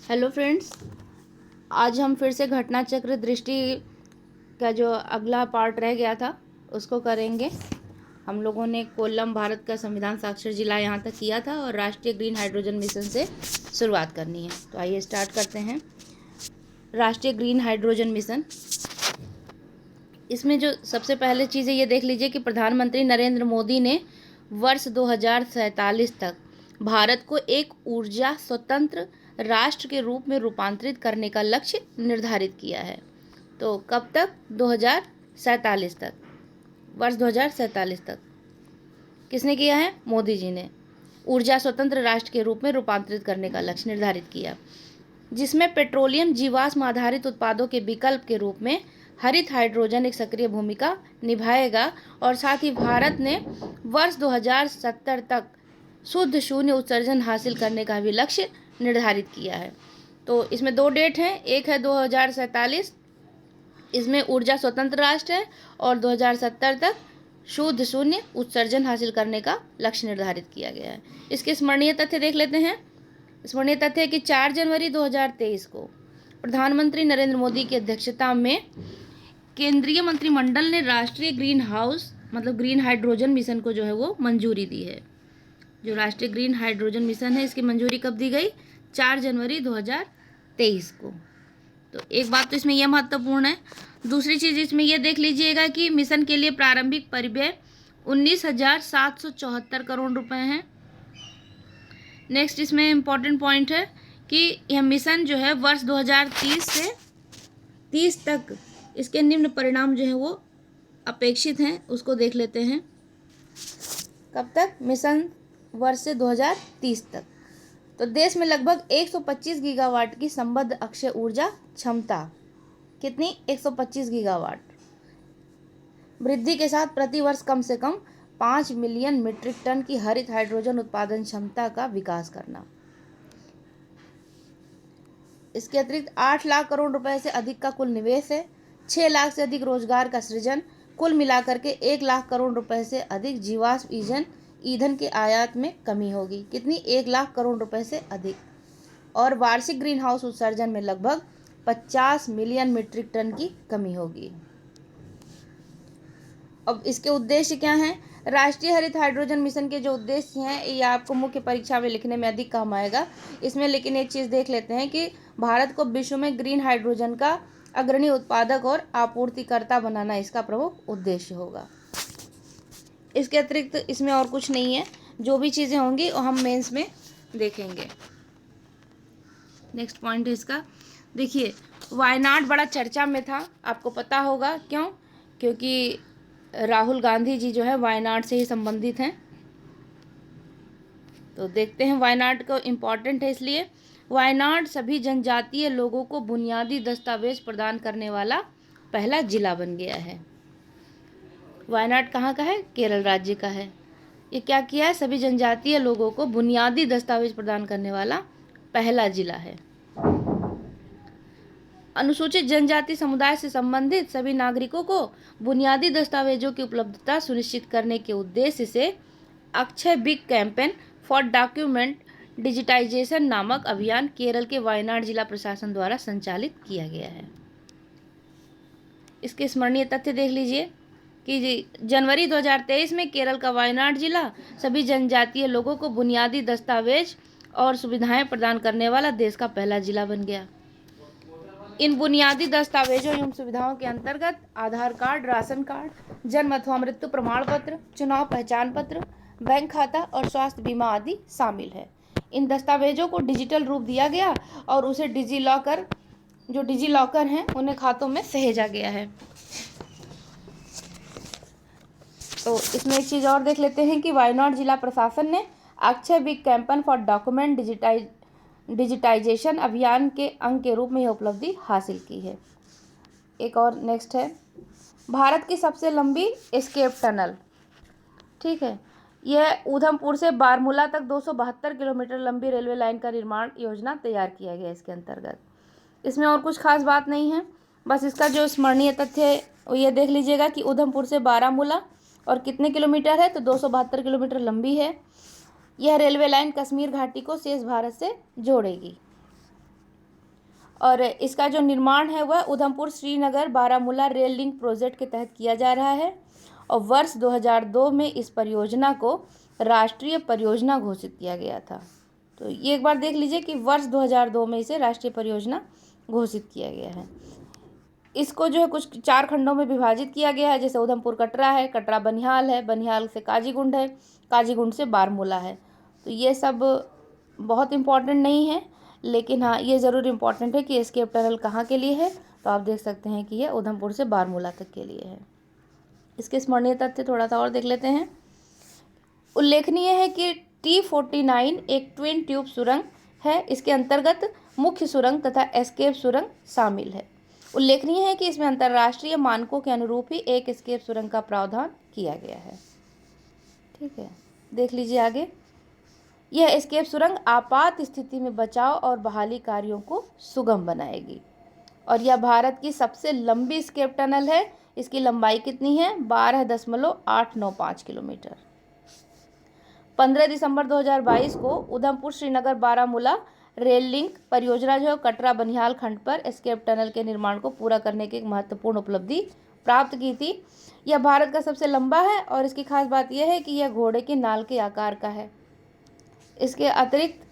Hello friends, आज हम फिर से घटना चक्र दृष्टि का जो अगला पार्ट रह गया था उसको करेंगे। हम लोगों ने कोल्लम भारत का संविधान साक्षर जिला यहाँ तक किया था और राष्ट्रीय ग्रीन हाइड्रोजन मिशन से शुरुआत करनी है। तो आइए स्टार्ट करते हैं। राष्ट्रीय ग्रीन हाइड्रोजन मिशन, इसमें जो सबसे पहले चीज़ है ये देख लीजिए कि प्रधानमंत्री नरेंद्र मोदी ने वर्ष 2047 तक भारत को एक ऊर्जा स्वतंत्र राष्ट्र के रूप में रूपांतरित करने का लक्ष्य निर्धारित किया है। तो कब तक? 2047 तक, वर्ष 2047 तक किसने किया है? मोदी जी ने ऊर्जा स्वतंत्र राष्ट्र के रूप में रूपांतरित करने का लक्ष्य निर्धारित किया, जिसमें पेट्रोलियम जीवाश्म आधारित उत्पादों के विकल्प के रूप में हरित हाइड्रोजन एक सक्रिय भूमिका निभाएगा और साथ ही भारत ने वर्ष 2070 तक शुद्ध शून्य उत्सर्जन हासिल करने का भी लक्ष्य निर्धारित किया है। तो इसमें दो डेट हैं, एक है 2047, इसमें ऊर्जा स्वतंत्र राष्ट्र है, और 2070 तक शुद्ध शून्य उत्सर्जन हासिल करने का लक्ष्य निर्धारित किया गया है। इसके स्मरणीय तथ्य देख लेते हैं। स्मरणीय तथ्य है कि 4 जनवरी 2023 को प्रधानमंत्री नरेंद्र मोदी की अध्यक्षता में केंद्रीय मंत्रिमंडल ने राष्ट्रीय ग्रीन हाइड्रोजन मिशन को जो है वो मंजूरी दी है। जो राष्ट्रीय ग्रीन हाइड्रोजन मिशन है इसकी मंजूरी कब दी गई? 4 जनवरी 2023 को। तो एक बात तो इसमें यह महत्वपूर्ण है। दूसरी चीज़ इसमें यह देख लीजिएगा कि मिशन के लिए प्रारंभिक परिव्यय 19,774 करोड़ रुपए हैं। नेक्स्ट इसमें इम्पॉर्टेंट पॉइंट है कि यह मिशन जो है वर्ष 2030 से 30 तक इसके निम्न परिणाम जो है वो अपेक्षित हैं, उसको देख लेते हैं। कब तक? मिशन वर्ष से 2030 तक। तो देश में लगभग 125 गीगावाट की संबद्ध अक्षय ऊर्जा क्षमता, कितनी? 125 गीगावाट वृद्धि के साथ प्रतिवर्ष कम से कम 5 मिलियन मीट्रिक टन की हरित हाइड्रोजन उत्पादन क्षमता का विकास करना। इसके अतिरिक्त 8 लाख करोड़ रुपए से अधिक का कुल निवेश है, 6 लाख से अधिक रोजगार का सृजन, कुल मिलाकर के 1 लाख करोड़ रुपए से अधिक जीवाश्म ईंधन के आयात में कमी होगी। कितनी? 1 लाख करोड़ रुपए से अधिक। और वार्षिक ग्रीन हाउस उत्सर्जन में लगभग 50 मिलियन मीट्रिक टन की कमी होगी। अब इसके उद्देश्य क्या हैं? राष्ट्रीय हरित हाइड्रोजन मिशन के जो उद्देश्य हैं ये आपको मुख्य परीक्षा में लिखने में अधिक काम आएगा इसमें। लेकिन एक चीज़ देख लेते हैं कि भारत को विश्व में ग्रीन हाइड्रोजन का अग्रणी उत्पादक और आपूर्तिकर्ता बनाना इसका प्रमुख उद्देश्य होगा। इसके अतिरिक्त इसमें और कुछ नहीं है। जो भी चीज़ें होंगी वो हम मेंस में देखेंगे। नेक्स्ट पॉइंट है इसका, देखिए वायनाड बड़ा चर्चा में था, आपको पता होगा क्यों? क्योंकि राहुल गांधी जी जो है वायनाड से ही संबंधित हैं। तो देखते हैं वायनाड को इम्पॉर्टेंट है इसलिए। वायनाड सभी जनजातीय लोगों को बुनियादी दस्तावेज प्रदान करने वाला पहला जिला बन गया है। वायनाड कहाँ का है? केरल राज्य का है। ये क्या किया है? सभी जनजातीय लोगों को बुनियादी दस्तावेज प्रदान करने वाला पहला जिला है। अनुसूचित जनजाति समुदाय से संबंधित सभी नागरिकों को बुनियादी दस्तावेजों की उपलब्धता सुनिश्चित करने के उद्देश्य से Akshaya big campaign for document digitization नामक अभियान केरल के वायनाड जिला प्रशासन द्वारा संचालित किया गया है। इसके स्मरणीय तथ्य देख लीजिए कि जनवरी 2023 में केरल का वायनाड जिला सभी जनजातीय लोगों को बुनियादी दस्तावेज और सुविधाएं प्रदान करने वाला देश का पहला जिला बन गया। इन बुनियादी दस्तावेजों एवं सुविधाओं के अंतर्गत आधार कार्ड, राशन कार्ड, जन्म अथवा मृत्यु प्रमाण पत्र, चुनाव पहचान पत्र, बैंक खाता और स्वास्थ्य बीमा आदि शामिल है। इन दस्तावेजों को डिजिटल रूप दिया गया और उसे डिजी लॉकर हैं उन्हें खातों में सहेजा गया है। तो इसमें एक चीज़ और देख लेते हैं कि वायनाड जिला प्रशासन ने Akshaya big campaign for document digitization अभियान के अंग के रूप में यह उपलब्धि हासिल की है। एक और नेक्स्ट है, भारत की सबसे लंबी एस्केप टनल, ठीक है, यह उधमपुर से बारमूला तक 272 किलोमीटर लंबी रेलवे लाइन का निर्माण योजना तैयार किया गया इसके अंतर्गत। इसमें और कुछ खास बात नहीं है, बस इसका जो स्मरणीय तथ्य है वो ये देख लीजिएगा कि उधमपुर से बारामूला और कितने किलोमीटर है? तो 272 किलोमीटर लंबी है। यह रेलवे लाइन कश्मीर घाटी को शेष भारत से जोड़ेगी। और इसका जो निर्माण है वह Udhampur Srinagar Baramulla rail link project के तहत किया जा रहा है और वर्ष 2002 में इस परियोजना को राष्ट्रीय परियोजना घोषित किया गया था। तो ये एक बार देख लीजिए कि वर्ष 2002 में इसे राष्ट्रीय परियोजना घोषित किया गया है। इसको जो है कुछ 4 खंडों में विभाजित किया गया है, जैसे उधमपुर कटरा है, कटरा बनिहाल है, बनिहाल से काजीगुंड है, काजीगुंड से बारमूला है। तो ये सब बहुत इम्पॉर्टेंट नहीं है, लेकिन हाँ ये ज़रूर इम्पॉर्टेंट है कि एस्केप टनल कहाँ के लिए है। तो आप देख सकते हैं कि ये उधमपुर से बारमूला तक के लिए है। इसके स्मरणीय तथ्य थोड़ा सा और देख लेते हैं। उल्लेखनीय है कि T49 एक ट्विन ट्यूब सुरंग है। इसके अंतर्गत मुख्य सुरंग तथा एस्केप सुरंग शामिल है। उल्लेखनीय है कि इसमें अंतर्राष्ट्रीय मानकों के अनुरूप ही एक एस्केप सुरंग का प्रावधान किया गया है। ठीक है, देख लीजिए आगे। यह एस्केप सुरंग आपात स्थिति में बचाव और बहाली कार्यों को सुगम बनाएगी और यह भारत की सबसे लंबी एस्केप टनल है। इसकी लंबाई कितनी है? 12.895 किलोमीटर। 15 दिसंबर 2022 को उधमपुर श्रीनगर बारामूला रेल लिंक परियोजना जो कटरा बनिहाल खंड पर एस्केप टनल के निर्माण को पूरा करने की एक महत्वपूर्ण उपलब्धि प्राप्त की थी। यह भारत का सबसे लंबा है और इसकी खास बात यह है कि यह घोड़े के नाल के आकार का है। इसके अतिरिक्त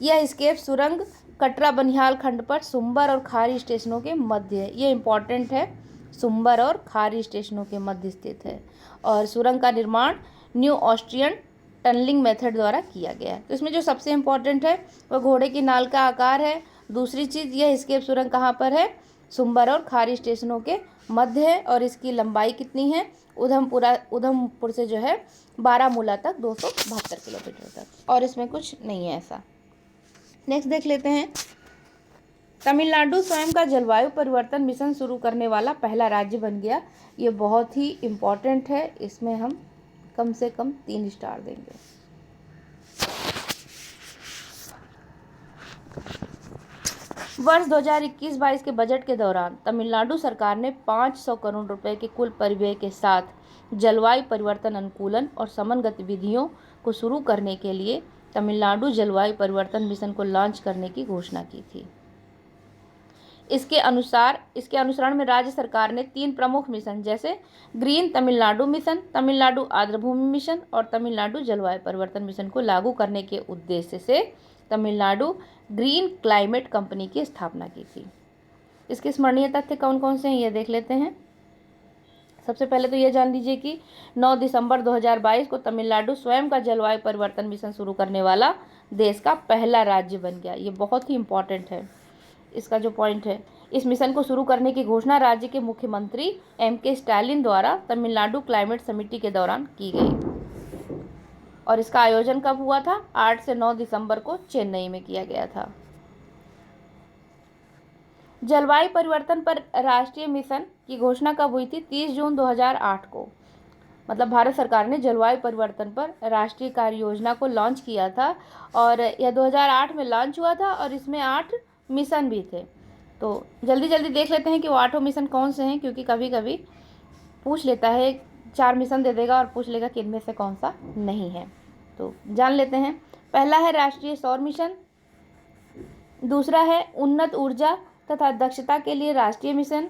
यह एस्केप सुरंग कटरा बनिहाल खंड पर सुंबर और खारी स्टेशनों के मध्य है। ये इम्पॉर्टेंट है, सुंबर और खारी स्टेशनों के मध्य स्थित है और सुरंग का निर्माण न्यू ऑस्ट्रियन टनलिंग मेथड द्वारा किया गया है। तो इसमें जो सबसे इम्पॉर्टेंट है वह घोड़े की नाल का आकार है। दूसरी चीज़, यह एस्केप सुरंग कहाँ पर है? सुंबर और खारी स्टेशनों के मध्य है और इसकी लंबाई कितनी है? उधमपुर से जो है बारामूला तक 272 किलोमीटर तक, और इसमें कुछ नहीं है ऐसा। नेक्स्ट देख लेते हैं। तमिलनाडु स्वयं का जलवायु परिवर्तन मिशन शुरू करने वाला पहला राज्य बन गया। ये बहुत ही इम्पॉर्टेंट है, इसमें हम कम से कम 3 स्टार देंगे। वर्ष 2021-22 के बजट के दौरान तमिलनाडु सरकार ने 500 करोड़ रुपए के कुल परिव्यय के साथ जलवायु परिवर्तन अनुकूलन और शमन गतिविधियों को शुरू करने के लिए तमिलनाडु जलवायु परिवर्तन मिशन को लॉन्च करने की घोषणा की थी। इसके अनुसरण में राज्य सरकार ने 3 प्रमुख मिशन जैसे ग्रीन तमिलनाडु मिशन, तमिलनाडु आर्द्रभूमि मिशन और तमिलनाडु जलवायु परिवर्तन मिशन को लागू करने के उद्देश्य से तमिलनाडु ग्रीन क्लाइमेट कंपनी की स्थापना की थी। इसके स्मरणीय तथ्य कौन कौन से हैं ये देख लेते हैं। सबसे पहले तो ये जान लीजिए कि 9 दिसंबर 2022 को तमिलनाडु स्वयं का जलवायु परिवर्तन मिशन शुरू करने वाला देश का पहला राज्य बन गया। ये बहुत ही इम्पॉर्टेंट है। इसका जो पॉइंट है, इस मिशन को शुरू करने की घोषणा राज्य के मुख्यमंत्री M.K. स्टालिन द्वारा तमिलनाडु क्लाइमेट समिति के दौरान की गई और इसका आयोजन कब हुआ था? 8 से 9 दिसंबर को चेन्नई में किया गया था। जलवायु परिवर्तन पर राष्ट्रीय मिशन की घोषणा कब हुई थी? 30 जून 2008 को। मतलब भारत सरकार ने जलवायु परिवर्तन पर राष्ट्रीय कार्य योजना को लॉन्च किया था और यह 2008 में लॉन्च हुआ था और इसमें 8 मिशन भी थे। तो जल्दी जल्दी देख लेते हैं कि वो 8 मिशन कौन से हैं, क्योंकि कभी कभी पूछ लेता है, 4 मिशन दे देगा और पूछ लेगा कि इनमें से कौन सा नहीं है। तो जान लेते हैं। पहला है राष्ट्रीय सौर मिशन, दूसरा है उन्नत ऊर्जा तथा दक्षता के लिए राष्ट्रीय मिशन,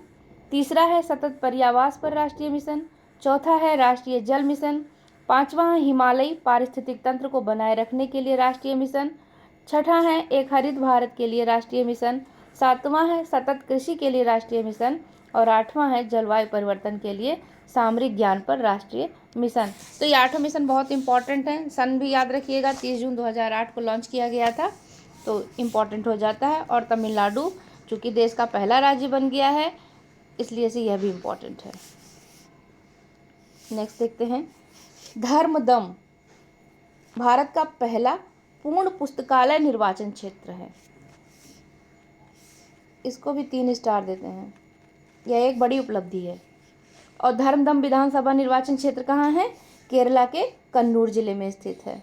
तीसरा है सतत पर्यावास पर राष्ट्रीय मिशन, चौथा है राष्ट्रीय जल मिशन, पांचवा है हिमालयी पारिस्थितिक तंत्र को बनाए रखने के लिए राष्ट्रीय मिशन, छठा है एक हरित भारत के लिए राष्ट्रीय मिशन, सातवां है सतत कृषि के लिए राष्ट्रीय मिशन और आठवां है जलवायु परिवर्तन के लिए सामरिक ज्ञान पर राष्ट्रीय मिशन। तो ये 8 मिशन बहुत इंपॉर्टेंट हैं। सन भी याद रखिएगा, 30 जून 2008 को लॉन्च किया गया था, तो इम्पॉर्टेंट हो जाता है। और तमिलनाडु चूँकि देश का पहला राज्य बन गया है, इसलिए से यह भी इम्पॉर्टेंट है। नेक्स्ट देखते हैं। धर्मदम भारत का पहला पूर्ण पुस्तकालय निर्वाचन क्षेत्र है। इसको भी 3 स्टार देते हैं, यह एक बड़ी उपलब्धि है। और धर्मदम विधानसभा निर्वाचन क्षेत्र कहाँ है? केरला के कन्नूर जिले में स्थित है।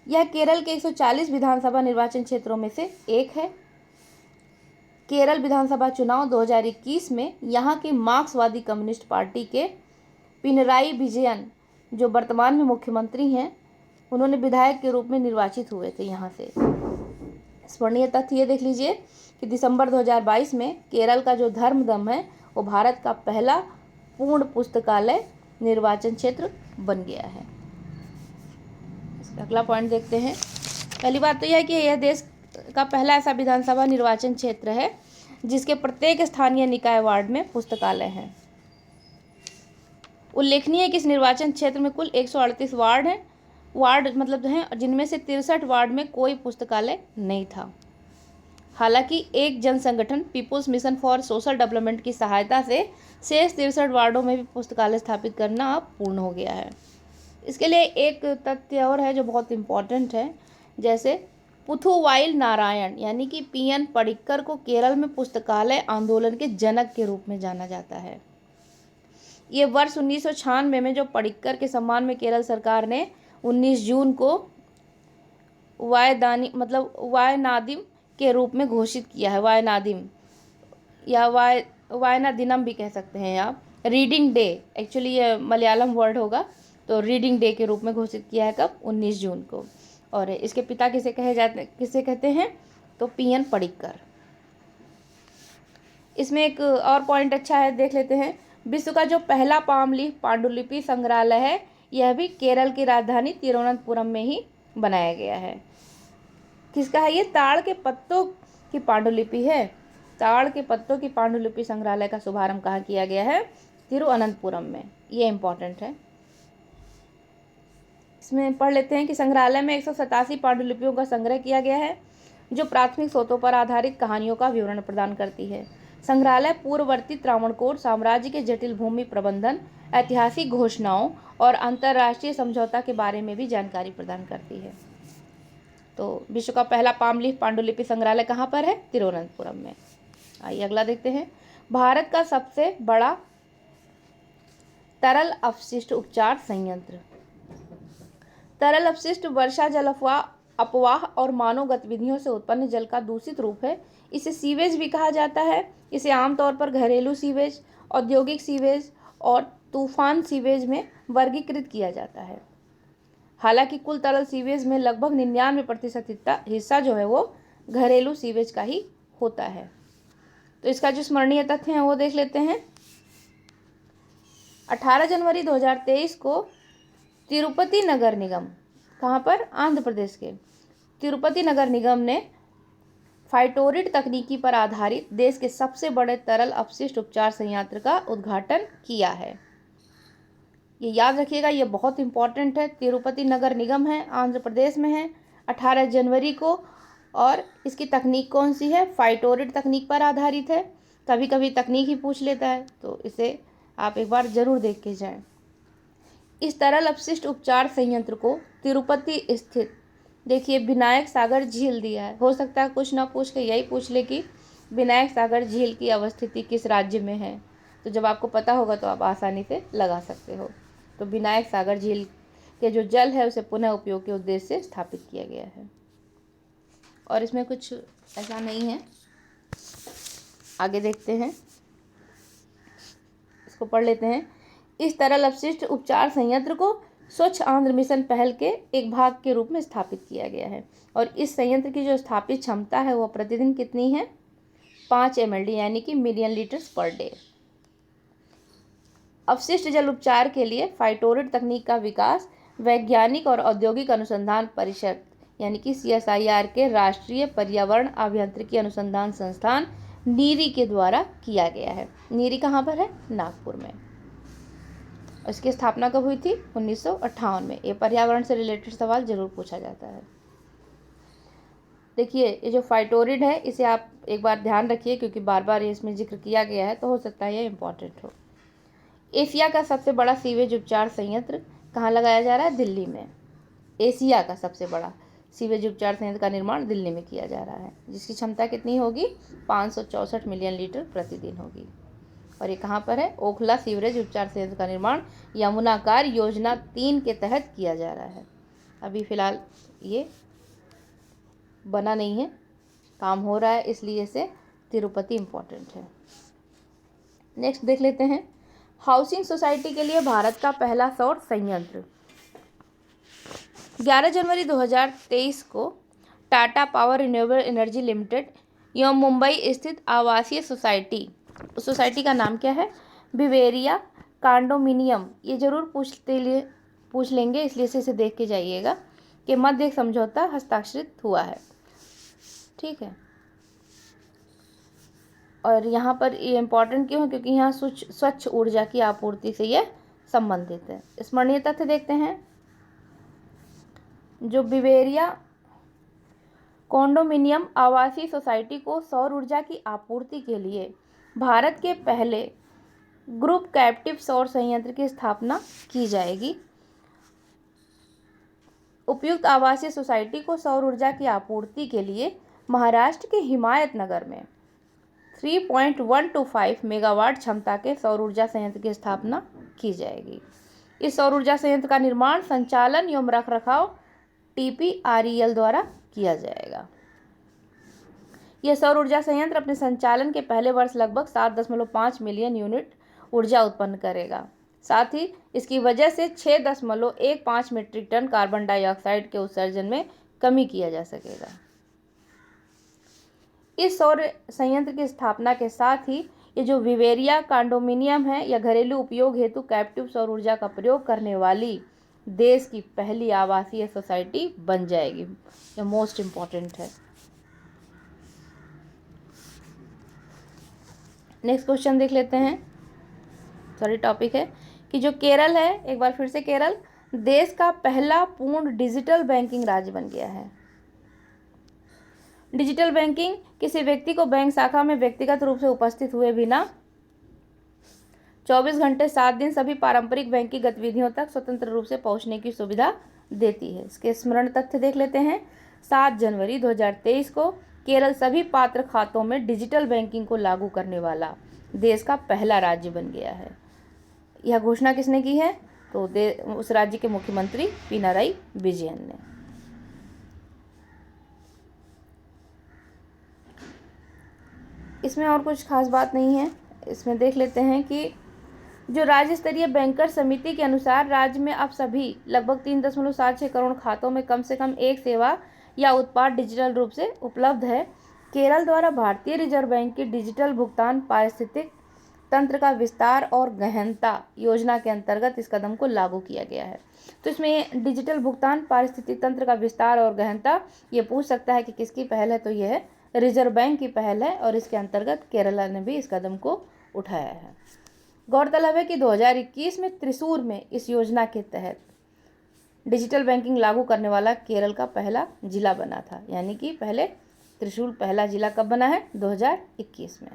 यह केरल के 140 विधानसभा निर्वाचन क्षेत्रों में से एक है। केरल विधानसभा चुनाव 2021 में यहाँ के मार्क्सवादी कम्युनिस्ट पार्टी के पिनराई विजयन, जो वर्तमान में मुख्यमंत्री हैं, उन्होंने विधायक के रूप में निर्वाचित हुए थे यहाँ से। स्मरणीय तथ्य ये देख लीजिए कि दिसंबर 2022 में केरल का जो धर्मदम है वो भारत का पहला पूर्ण पुस्तकालय निर्वाचन क्षेत्र बन गया है। इसका अगला पॉइंट देखते हैं। पहली बात तो यह है कि यह देश का पहला ऐसा विधानसभा निर्वाचन क्षेत्र है जिसके प्रत्येक स्थानीय निकाय वार्ड में पुस्तकालय है। उल्लेखनीय है कि इस निर्वाचन क्षेत्र में कुल 138 वार्ड हैं, मतलब हैं, जिनमें से 63 वार्ड में कोई पुस्तकालय नहीं था। हालांकि एक जन संगठन people's mission for social development की सहायता से शेष 63 वार्डों में भी पुस्तकालय स्थापित करना अब पूर्ण हो गया है। इसके लिए एक तथ्य और है जो बहुत इम्पोर्टेंट है, जैसे पुथुवाइल नारायण यानी कि पीएन पडिक्कर को केरल में पुस्तकालय आंदोलन के जनक के रूप में जाना जाता है। ये वर्ष 1996 में जो पडिक्कर के सम्मान में केरल सरकार ने 19 जून को वायनादिम के रूप में घोषित किया है। वायनादिम या वायनादिनम भी कह सकते हैं आप। रीडिंग डे, एक्चुअली ये मलयालम वर्ड होगा, तो रीडिंग डे के रूप में घोषित किया है कब? 19 जून को। और इसके पिता किसे कहते हैं? तो पीएन पडिक्कर। इसमें एक और पॉइंट अच्छा है, देख लेते हैं। विश्व का जो पहला पामलीफ पांडुलिपि संग्रहालय है यह भी केरल की राजधानी तिरुवनंतपुरम में ही बनाया गया है। किसका है ये? ताड़ के पत्तों की पांडुलिपि है। ताड़ के पत्तों की पांडुलिपि संग्रहालय का शुभारंभ कहाँ किया गया है? तिरुवनंतपुरम में। ये इंपॉर्टेंट है। इसमें पढ़ लेते हैं कि संग्रहालय में 187 पांडुलिपियों का संग्रह किया गया है जो प्राथमिक स्रोतों पर आधारित कहानियों का विवरण प्रदान करती है। संग्रहालय पूर्ववर्ती त्रावणकोर साम्राज्य के जटिल भूमि प्रबंधन, ऐतिहासिक घोषणाओं और अंतर्राष्ट्रीय समझौता के बारे में भी जानकारी प्रदान करती है। तो विश्व का पहला पामलीफ पांडुलिपि संग्रहालय कहाँ पर है? तिरुवनंतपुरम में। आइए अगला देखते हैं। भारत का सबसे बड़ा तरल अपशिष्ट उपचार संयंत्र। तरल अपशिष्ट वर्षा जल अपवाह और मानव गतिविधियों से उत्पन्न जल का दूषित रूप है। इसे सीवेज भी कहा जाता है। इसे आमतौर पर घरेलू सीवेज, औद्योगिक सीवेज और तूफान सीवेज में वर्गीकृत किया जाता है। हालांकि कुल तरल सीवेज में लगभग 99% हिस्सा जो है वो घरेलू सीवेज का ही होता है। तो इसका जो स्मरणीय तथ्य है वो देख लेते हैं। 18 जनवरी 2023 को तिरुपति नगर निगम, कहाँ पर? आंध्र प्रदेश के तिरुपति नगर निगम ने फाइटोरिड तकनीकी पर आधारित देश के सबसे बड़े तरल अपशिष्ट उपचार संयंत्र का उद्घाटन किया है। ये याद रखिएगा, ये बहुत इंपॉर्टेंट है। तिरुपति नगर निगम है, आंध्र प्रदेश में है, 18 जनवरी को। और इसकी तकनीक कौन सी है? फाइटोरिड तकनीक पर आधारित है। कभी कभी तकनीक ही पूछ लेता है, तो इसे आप एक बार जरूर देख के जाएं। इस तरल अपशिष्ट उपचार संयंत्र को तिरुपति स्थित, देखिए विनायक सागर झील दिया है। हो सकता है कुछ ना पूछ के यही पूछ ले कि विनायक सागर झील की अवस्थिति किस राज्य में है। तो जब आपको पता होगा तो आप आसानी से लगा सकते हो। तो विनायक सागर झील के जो जल है उसे पुनः उपयोग के उद्देश्य से स्थापित किया गया है। और इसमें कुछ ऐसा नहीं है, आगे देखते हैं, इसको पढ़ लेते हैं। इस तरल अपशिष्ट उपचार संयंत्र को स्वच्छ आंध्र मिशन पहल के एक भाग के रूप में स्थापित किया गया है। और इस संयंत्र की जो स्थापित क्षमता है वो प्रतिदिन कितनी है? 5 MLD यानी कि मिलियन लीटर्स पर डे। अपशिष्ट जल उपचार के लिए फाइटोरिड तकनीक का विकास वैज्ञानिक और औद्योगिक अनुसंधान परिषद यानी कि CSIR के राष्ट्रीय पर्यावरण अभियांत्रिकी अनुसंधान संस्थान नीरी के द्वारा किया गया है। नीरी कहाँ पर है? नागपुर में। इसकी स्थापना कब हुई थी? 1958 में। ये पर्यावरण से रिलेटेड सवाल जरूर पूछा जाता है। देखिए ये जो फाइटोरिड है इसे आप एक बार ध्यान रखिए, क्योंकि बार बार ये इसमें जिक्र किया गया है, तो हो सकता है ये इंपॉर्टेंट हो। एशिया का सबसे बड़ा सीवेज उपचार संयंत्र कहाँ लगाया जा रहा है? दिल्ली में। एशिया का सबसे बड़ा सीवेज उपचार संयंत्र का निर्माण दिल्ली में किया जा रहा है, जिसकी क्षमता कितनी होगी? 564 मिलियन लीटर प्रतिदिन होगी। और ये कहाँ पर है? ओखला सीवरेज उपचार संयंत्र का निर्माण यमुनाकार योजना 3 के तहत किया जा रहा है। अभी फ़िलहाल ये बना नहीं है, काम हो रहा है, इसलिए से तिरुपति इम्पोर्टेंट है। नेक्स्ट देख लेते हैं। हाउसिंग सोसाइटी के लिए भारत का पहला सौर संयंत्र। 11 जनवरी 2023 को Tata power renewable energy limited एवं मुंबई स्थित आवासीय सोसाइटी का नाम क्या है? बिवेरिया कांडोमिनियम। ये जरूर पूछ लेंगे, इसलिए इसे देख के जाइएगा कि मध्य एक समझौता हस्ताक्षरित हुआ है। ठीक है, और यहाँ पर ये इम्पोर्टेंट क्यों है? क्योंकि यहाँ स्वच्छ ऊर्जा की आपूर्ति से ये संबंधित है। स्मरणीय तथ्य देखते हैं। जो बिवेरिया कॉन्डोमिनियम आवासीय सोसाइटी को सौर ऊर्जा की आपूर्ति के लिए भारत के पहले ग्रुप कैप्टिव सौर संयंत्र की स्थापना की जाएगी। उपयुक्त आवासीय सोसाइटी को सौर ऊर्जा की आपूर्ति के लिए महाराष्ट्र के हिमायतनगर में 3.125 मेगावाट क्षमता के सौर ऊर्जा संयंत्र की स्थापना की जाएगी। इस सौर ऊर्जा संयंत्र का निर्माण, संचालन एवं रखरखाव TPREL द्वारा किया जाएगा। यह सौर ऊर्जा संयंत्र अपने संचालन के पहले वर्ष लगभग 7.5 मिलियन यूनिट ऊर्जा उत्पन्न करेगा। साथ ही इसकी वजह से 6.15 मीट्रिक टन कार्बन डाइऑक्साइड के उत्सर्जन में कमी किया जा सकेगा। इस सौर संयंत्र की स्थापना के साथ ही ये जो विवेरिया कांडोमिनियम है, या घरेलू उपयोग हेतु कैप्टिव सौर ऊर्जा का प्रयोग करने वाली देश की पहली आवासीय सोसाइटी बन जाएगी। यह मोस्ट इम्पॉर्टेंट है। नेक्स्ट क्वेश्चन देख लेते हैं। टॉपिक है कि जो केरल है, एक बार फिर से केरल देश का पहला पूर्ण डिजिटल बैंकिंग राज्य बन गया है। डिजिटल बैंकिंग किसी व्यक्ति को बैंक शाखा में व्यक्तिगत रूप से उपस्थित हुए बिना 24 घंटे 7 दिन सभी पारंपरिक बैंक की गतिविधियों तक स्वतंत्र रूप से पहुंचने की सुविधा देती है। इसके स्मरण तथ्य देख लेते हैं। 7 जनवरी 2023 को केरल सभी पात्र खातों में डिजिटल बैंकिंग को लागू करने वाला देश का पहला राज्य बन गया है। यह घोषणा किसने की है? तो उस राज्य के मुख्यमंत्री पिनाराई विजयन ने। इसमें और कुछ खास बात नहीं है। इसमें देख लेते हैं कि जो राज्य स्तरीय बैंकर समिति के अनुसार राज्य में अब सभी लगभग 3.76 करोड़ खातों में कम से कम एक सेवा या उत्पाद डिजिटल रूप से उपलब्ध है। केरल द्वारा भारतीय रिजर्व बैंक की डिजिटल भुगतान पारिस्थितिक तंत्र का विस्तार और गहनता योजना के अंतर्गत इस कदम को लागू किया गया है। तो इसमें डिजिटल भुगतान पारिस्थितिक तंत्र का विस्तार और गहनता, ये पूछ सकता है कि किसकी पहल है, तो यह है रिजर्व बैंक की पहल है और इसके अंतर्गत केरला ने भी इस कदम को उठाया है। गौरतलब है कि 2021 में त्रिशूर में इस योजना के तहत डिजिटल बैंकिंग लागू करने वाला केरल का पहला जिला बना था। यानी कि पहले त्रिशूर पहला जिला कब बना है? 2021 में।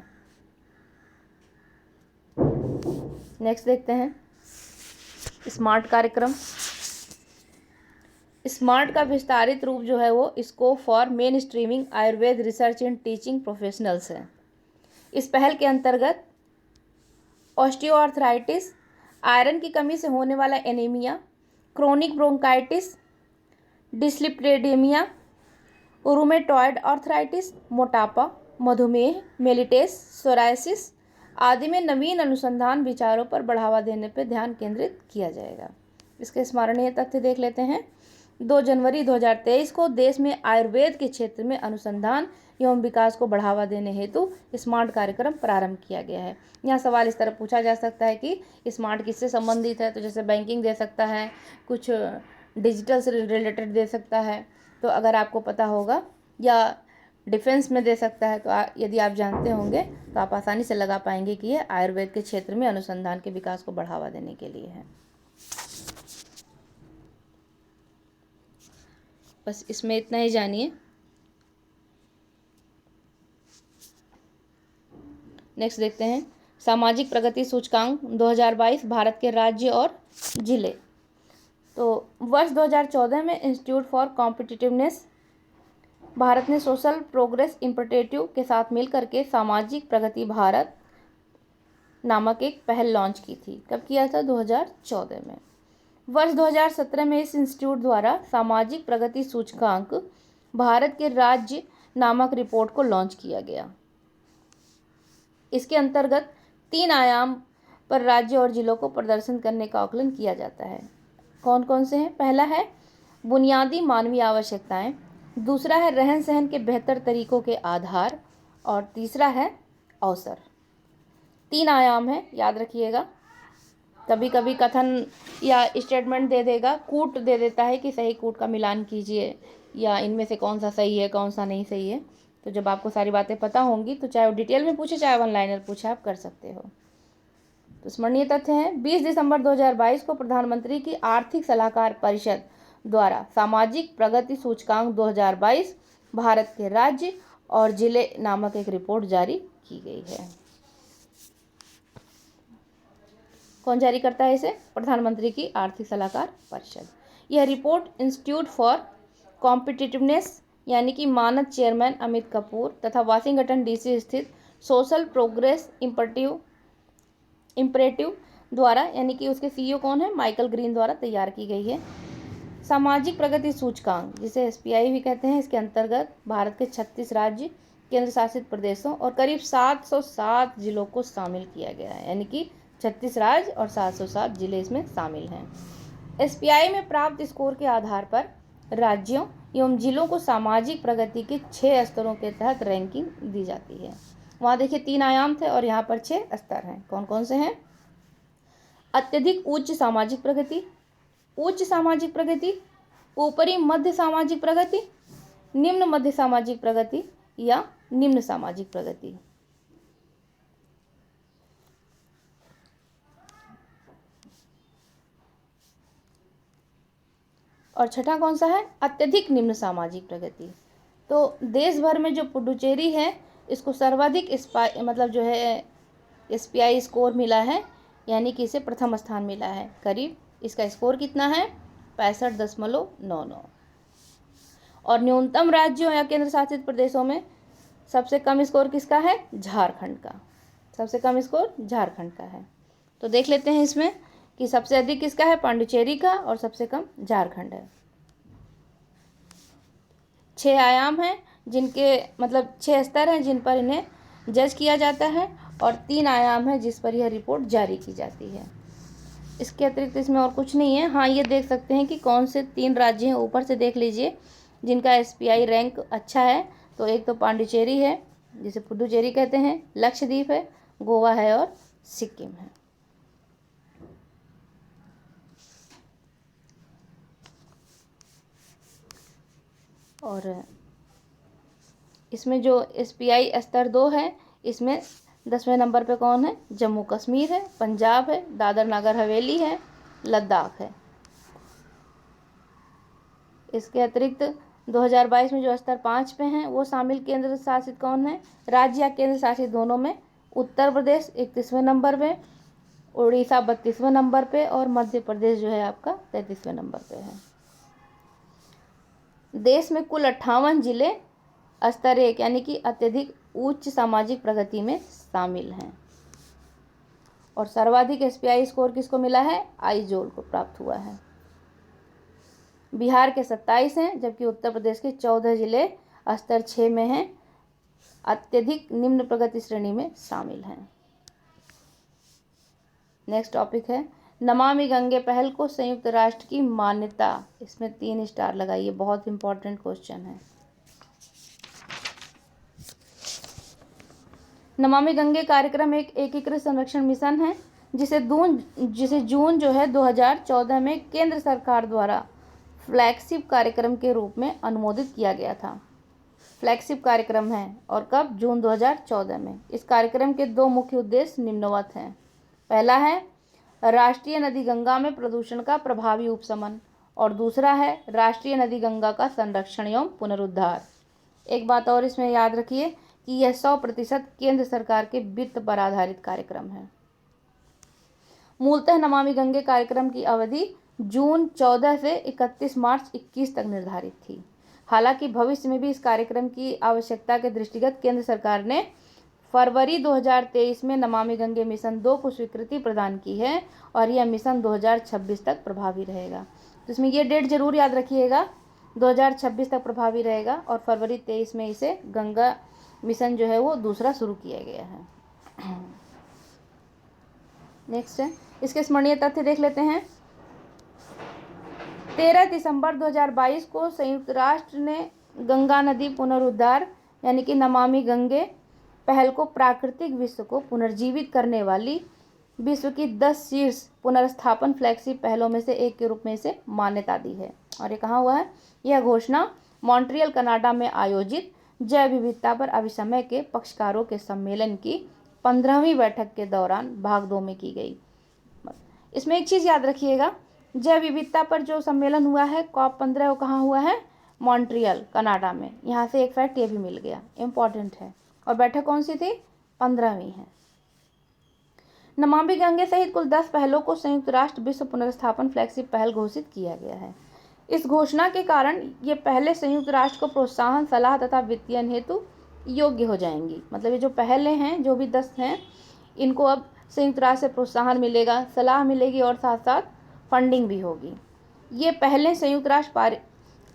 नेक्स्ट देखते हैं स्मार्ट कार्यक्रम। स्मार्ट का विस्तारित रूप जो है वो scope for main streaming Ayurveda research and teaching professionals है। इस पहल के अंतर्गत ऑस्टियोआर्थराइटिस, आयरन की कमी से होने वाला anaemia, chronic bronchitis, dyslipidaemia, rheumatoid arthritis, मोटापा, मधुमेह, मेलिटस, सोरायसिस आदि में नवीन अनुसंधान विचारों पर बढ़ावा देने पर ध्यान केंद्रित किया जाएगा। इसके स्मरणीय तथ्य देख लेते हैं। 2 जनवरी 2023 को देश में आयुर्वेद के क्षेत्र में अनुसंधान एवं विकास को बढ़ावा देने हेतु स्मार्ट कार्यक्रम प्रारंभ किया गया है। यहाँ सवाल इस तरह पूछा जा सकता है कि स्मार्ट किससे संबंधित है? तो जैसे बैंकिंग दे सकता है, कुछ डिजिटल से रिलेटेड दे सकता है, तो अगर आपको पता होगा, या डिफेंस में दे सकता है। तो यदि आप जानते होंगे तो आप आसानी से लगा पाएंगे कि यह आयुर्वेद के क्षेत्र में अनुसंधान के विकास को बढ़ावा देने के लिए है। बस इसमें इतना ही जानिए। नेक्स्ट देखते हैं सामाजिक प्रगति सूचकांक 2022 भारत के राज्य और जिले। तो वर्ष 2014 में इंस्टीट्यूट फॉर कॉम्पिटिटिवनेस भारत ने सोशल प्रोग्रेस इम्परेटिव के साथ मिलकर के सामाजिक प्रगति भारत नामक एक पहल लॉन्च की थी। कब किया था? 2014 में। वर्ष 2017 में इस इंस्टीट्यूट द्वारा सामाजिक प्रगति सूचकांक भारत के राज्य नामक रिपोर्ट को लॉन्च किया गया। इसके अंतर्गत 3 आयाम पर राज्य और जिलों को प्रदर्शन करने का आकलन किया जाता है। कौन कौन से हैं? पहला है बुनियादी मानवीय आवश्यकताएं, दूसरा है रहन सहन के बेहतर तरीकों के आधार, और तीसरा है अवसर। 3 आयाम है, याद रखिएगा। कभी कभी कथन या स्टेटमेंट दे देगा, कूट दे देता है कि सही कूट का मिलान कीजिए, या इनमें से कौन सा सही है कौन सा नहीं सही है। तो जब आपको सारी बातें पता होंगी तो चाहे वो डिटेल में पूछे चाहे वन लाइनर पूछे, आप कर सकते हो। तो स्मरणीय तथ्य हैं, 20 दिसंबर 2022 को प्रधानमंत्री की आर्थिक सलाहकार परिषद द्वारा सामाजिक प्रगति सूचकांक 2022 भारत के राज्य और जिले नामक एक रिपोर्ट जारी की गई है। कौन जारी करता है इसे? प्रधानमंत्री की आर्थिक सलाहकार परिषद। यह रिपोर्ट इंस्टीट्यूट फॉर कॉम्पिटिटिवनेस यानी कि मानद चेयरमैन अमित कपूर तथा वाशिंगटन डीसी स्थित सोशल प्रोग्रेस इम्परेटिव द्वारा, यानी कि उसके सीईओ कौन है, माइकल ग्रीन द्वारा तैयार की गई है। सामाजिक प्रगति सूचकांक, जिसे एसपीआई भी कहते हैं, इसके अंतर्गत भारत के 36 राज्य केंद्र शासित प्रदेशों और करीब 707 जिलों को शामिल किया गया है, यानी कि 36 राज्य और 707 जिले इसमें शामिल हैं। एसपीआई में प्राप्त स्कोर के आधार पर राज्यों एवं जिलों को सामाजिक प्रगति के 6 स्तरों के तहत रैंकिंग दी जाती है। वहाँ देखिए 3 आयाम थे और यहाँ पर 6 स्तर हैं। कौन कौन से हैं? अत्यधिक उच्च सामाजिक प्रगति, उच्च सामाजिक प्रगति, ऊपरी मध्य सामाजिक प्रगति, निम्न मध्य सामाजिक प्रगति या निम्न सामाजिक प्रगति। और छठा कौन सा है? अत्यधिक निम्न सामाजिक प्रगति। तो देश भर में जो पुडुचेरी है इसको सर्वाधिक मतलब जो है एसपीआई स्कोर मिला है, यानी कि इसे प्रथम स्थान मिला है। करीब इसका स्कोर कितना है? 65.99। और न्यूनतम राज्यों या केंद्र शासित प्रदेशों में सबसे कम स्कोर किसका है? झारखंड का। सबसे कम स्कोर झारखंड का है। तो देख लेते हैं इसमें कि सबसे अधिक किसका है? पांडिचेरी का, और सबसे कम झारखंड है। 6 आयाम हैं जिनके मतलब 6 स्तर हैं जिन पर इन्हें जज किया जाता है, और 3 आयाम है जिस पर यह रिपोर्ट जारी की जाती है। इसके अतिरिक्त इसमें और कुछ नहीं है। हाँ, ये देख सकते हैं कि कौन से 3 राज्य हैं, ऊपर से देख लीजिए, जिनका एसपीआई रैंक अच्छा है। तो एक तो पांडिचेरी है जिसे पुडुचेरी कहते हैं, लक्षद्वीप है, गोवा है और सिक्किम है। और इसमें जो एसपीआई स्तर 2 है, इसमें 10वें नंबर पे कौन है? जम्मू कश्मीर है, पंजाब है, दादर नगर हवेली है, लद्दाख है। इसके अतिरिक्त 2022 में जो स्तर 5 पे हैं वो शामिल केंद्र शासित कौन है? राज्य या केंद्र शासित दोनों में उत्तर प्रदेश 31वें नंबर पे, उड़ीसा 32वें नंबर पे, और मध्य प्रदेश जो है आपका 33वें नंबर पे है। देश में कुल 58 जिले स्तर 1 यानी कि अत्यधिक उच्च सामाजिक प्रगति में शामिल हैं। और सर्वाधिक एसपीआई स्कोर किसको मिला है? आइजोल को प्राप्त हुआ है। बिहार के 27 हैं, जबकि उत्तर प्रदेश के 14 जिले स्तर 6 में हैं, अत्यधिक निम्न प्रगति श्रेणी में शामिल हैं। नेक्स्ट टॉपिक है नमामि गंगे पहल को संयुक्त राष्ट्र की मान्यता। इसमें 3 स्टार लगाइए, बहुत इंपॉर्टेंट क्वेश्चन है। नमामि गंगे कार्यक्रम एक एकीकृत संरक्षण मिशन है जिसे जून जो है 2014 में केंद्र सरकार द्वारा फ्लैगशिप कार्यक्रम के रूप में अनुमोदित किया गया था। फ्लैगशिप कार्यक्रम है, और कब? जून 2014 में। इस कार्यक्रम के 2 मुख्य उद्देश्य निम्नवत हैं। पहला है राष्ट्रीय नदी गंगा में प्रदूषण का प्रभावी उपशमन, और दूसरा है राष्ट्रीय नदी गंगा का संरक्षण एवं पुनरुद्धार। एक बात और इसमें याद रखिए कि यह 100% केंद्र सरकार के वित्त पर आधारित कार्यक्रम है। मूलतः नमामि गंगे कार्यक्रम की अवधि जून 14 से 31 मार्च 21 तक निर्धारित थी। हालांकि भविष्य में भी इस कार्यक्रम की आवश्यकता के दृष्टिगत केंद्र सरकार ने फरवरी 2023 में नमामि गंगे मिशन 2 को स्वीकृति प्रदान की है, और यह मिशन 2026 तक प्रभावी रहेगा। तो इसमें ये डेट जरूर याद रखिएगा, 2026 तक प्रभावी रहेगा, और फरवरी 23 में इसे गंगा मिशन जो है वो दूसरा शुरू किया गया है। नेक्स्ट है, इसके स्मरणीय तथ्य देख लेते हैं। 13 दिसंबर 2022 को संयुक्त राष्ट्र ने गंगा नदी पुनरुद्धार यानी कि नमामि गंगे पहल को प्राकृतिक विश्व को पुनर्जीवित करने वाली विश्व की 10 शीर्ष पुनर्स्थापन फ्लैगशिप पहलों में से एक के रूप में इसे मान्यता दी है। और ये कहाँ हुआ है? यह घोषणा मॉन्ट्रियल कनाडा में आयोजित जैव विविधता पर अभिसमय के पक्षकारों के सम्मेलन की 15वीं बैठक के दौरान भाग 2 में की गई। इसमें एक चीज़ याद रखिएगा, जैव विविधता पर जो सम्मेलन हुआ है COP15, वो कहाँ हुआ है? मॉन्ट्रियल कनाडा में। यहाँ से एक फैक्ट ये भी मिल गया, इम्पॉर्टेंट है। और बैठक कौन सी थी? 15वीं है। नमामि गंगे सहित कुल 10 पहलों को संयुक्त राष्ट्र विश्व पुनर्स्थापन फ्लैगशिप पहल घोषित किया गया है। इस घोषणा के कारण ये पहले संयुक्त राष्ट्र को प्रोत्साहन, सलाह तथा वित्तीय हेतु योग्य हो जाएंगी। मतलब ये जो पहले हैं, जो भी 10 हैं, इनको अब संयुक्त राष्ट्र से प्रोत्साहन मिलेगा, सलाह मिलेगी और साथ साथ फंडिंग भी होगी। ये पहले संयुक्त राष्ट्र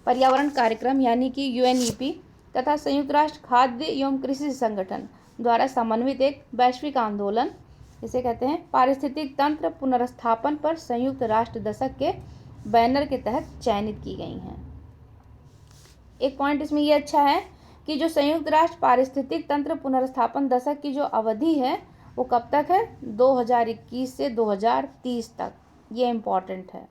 पर्यावरण कार्यक्रम यानी कि UNEP तथा संयुक्त राष्ट्र खाद्य एवं कृषि संगठन द्वारा समन्वित एक वैश्विक आंदोलन, इसे कहते हैं पारिस्थितिक तंत्र पुनर्स्थापन पर संयुक्त राष्ट्र दशक के बैनर के तहत चयनित की गई हैं। एक पॉइंट इसमें ये अच्छा है कि जो संयुक्त राष्ट्र पारिस्थितिक तंत्र पुनर्स्थापन दशक की जो अवधि है वो कब तक है? 2021 से 2030 तक। ये इम्पॉर्टेंट है।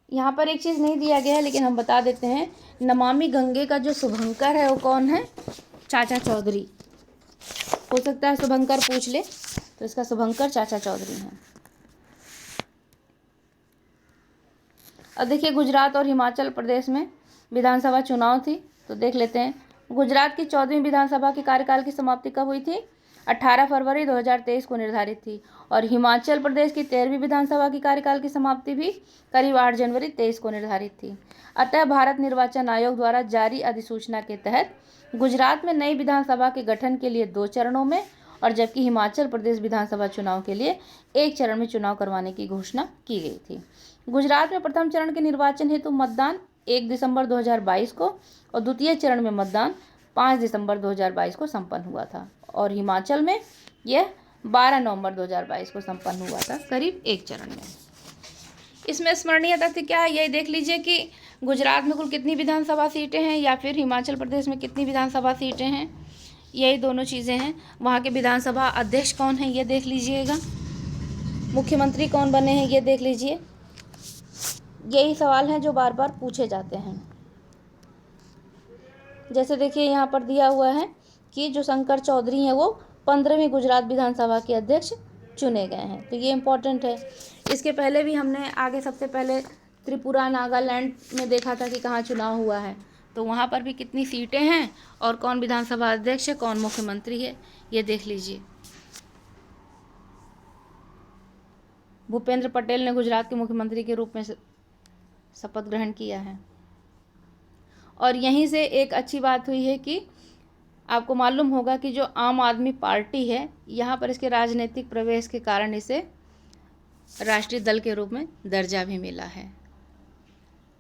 यहाँ पर एक चीज़ नहीं दिया गया है लेकिन हम बता देते हैं, नमामि गंगे का जो शुभंकर है वो कौन है? चाचा चौधरी। हो सकता है शुभंकर पूछ ले, तो इसका शुभंकर चाचा चौधरी हैं। अब देखिए, गुजरात और हिमाचल प्रदेश में विधानसभा चुनाव थी, तो देख लेते हैं। गुजरात की 14वीं विधानसभा के कार्यकाल की समाप्ति कब हुई थी? 18 फरवरी 2023 को निर्धारित थी। और हिमाचल प्रदेश की 13वीं विधानसभा की कार्यकाल की समाप्ति भी करीब 8 जनवरी 23 को निर्धारित थी। अतः भारत निर्वाचन आयोग द्वारा जारी अधिसूचना के तहत गुजरात में नई विधानसभा के गठन के लिए 2 चरणों में, और जबकि हिमाचल प्रदेश विधानसभा चुनाव के लिए 1 चरण में चुनाव करवाने की घोषणा की गई थी। गुजरात में प्रथम चरण के निर्वाचन हेतु मतदान 1 दिसंबर 2022 को और द्वितीय चरण में मतदान 5 दिसंबर 2022 को संपन्न हुआ था। और हिमाचल में यह 12 नवंबर 2022 को संपन्न हुआ था, करीब 1 चरण में। इसमें स्मरणीय तथ्य क्या है, यही देख लीजिए कि गुजरात में कुल कितनी विधानसभा सीटें हैं या फिर हिमाचल प्रदेश में कितनी विधानसभा सीटें हैं। यही दोनों चीज़ें हैं। वहाँ के विधानसभा अध्यक्ष कौन है ये देख लीजिएगा, मुख्यमंत्री कौन बने हैं ये देख लीजिए। यही सवाल हैं जो बार बार पूछे जाते हैं। जैसे देखिए यहाँ पर दिया हुआ है कि जो शंकर चौधरी हैं वो 15वीं गुजरात विधानसभा के अध्यक्ष चुने गए हैं, तो ये इम्पोर्टेंट है। इसके पहले भी हमने आगे सबसे पहले त्रिपुरा, नागालैंड में देखा था कि कहाँ चुनाव हुआ है, तो वहाँ पर भी कितनी सीटें हैं और कौन विधानसभा अध्यक्ष है, कौन मुख्यमंत्री है, ये देख लीजिए। भूपेंद्र पटेल ने गुजरात के मुख्यमंत्री के रूप में शपथ ग्रहण किया है। और यहीं से एक अच्छी बात हुई है कि आपको मालूम होगा कि जो आम आदमी पार्टी है, यहाँ पर इसके राजनीतिक प्रवेश के कारण इसे राष्ट्रीय दल के रूप में दर्जा भी मिला है।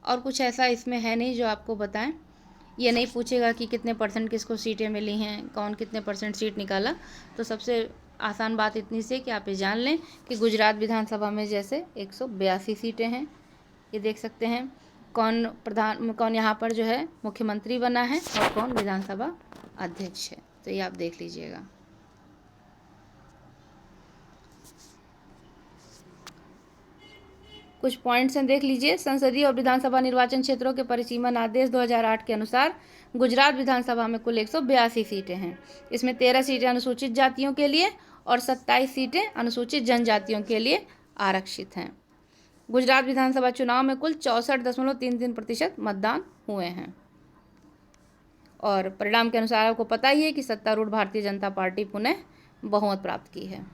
और कुछ ऐसा इसमें है नहीं जो आपको बताएं। ये नहीं पूछेगा कि कितने % किसको सीटें मिली हैं, कौन कितने % सीट निकाला। तो सबसे आसान बात इतनी से कि आप ये जान लें कि गुजरात विधानसभा में जैसे 182 सीटें हैं, ये देख सकते हैं कौन यहाँ पर जो है मुख्यमंत्री बना है और कौन विधानसभा अध्यक्ष है, तो ये आप देख लीजिएगा। कुछ पॉइंट्स हैं, देख लीजिए। संसदीय और विधानसभा निर्वाचन क्षेत्रों के परिसीमन आदेश 2008 के अनुसार गुजरात विधानसभा में कुल 182 सीटें हैं। इसमें 13 सीटें अनुसूचित जातियों के लिए और 27 सीटें अनुसूचित जनजातियों के लिए आरक्षित हैं। गुजरात विधानसभा चुनाव में कुल 64.33% मतदान हुए हैं। और परिणाम के अनुसार आपको पता ही है कि सत्तारूढ़ भारतीय जनता पार्टी पुनः बहुमत प्राप्त की है।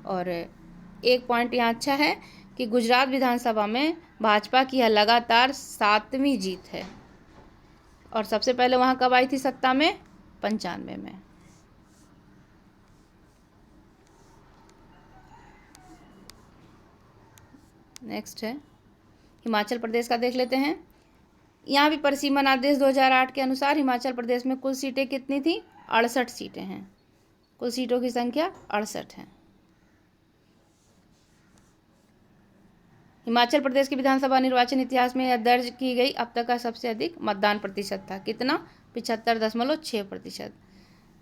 और एक पॉइंट यहाँ अच्छा है कि गुजरात विधानसभा में भाजपा की यह लगातार 7वीं जीत है। और सबसे पहले वहाँ कब आई थी सत्ता में? 95 में। नेक्स्ट है हिमाचल प्रदेश का, देख लेते हैं। यहाँ भी परिसीमन आदेश 2008 के अनुसार हिमाचल प्रदेश में कुल सीटें कितनी थी? 68 सीटें हैं। कुल सीटों की संख्या 68 है। हिमाचल प्रदेश के विधानसभा निर्वाचन इतिहास में यह दर्ज की गई अब तक का सबसे अधिक मतदान प्रतिशत था। कितना? 75.6%।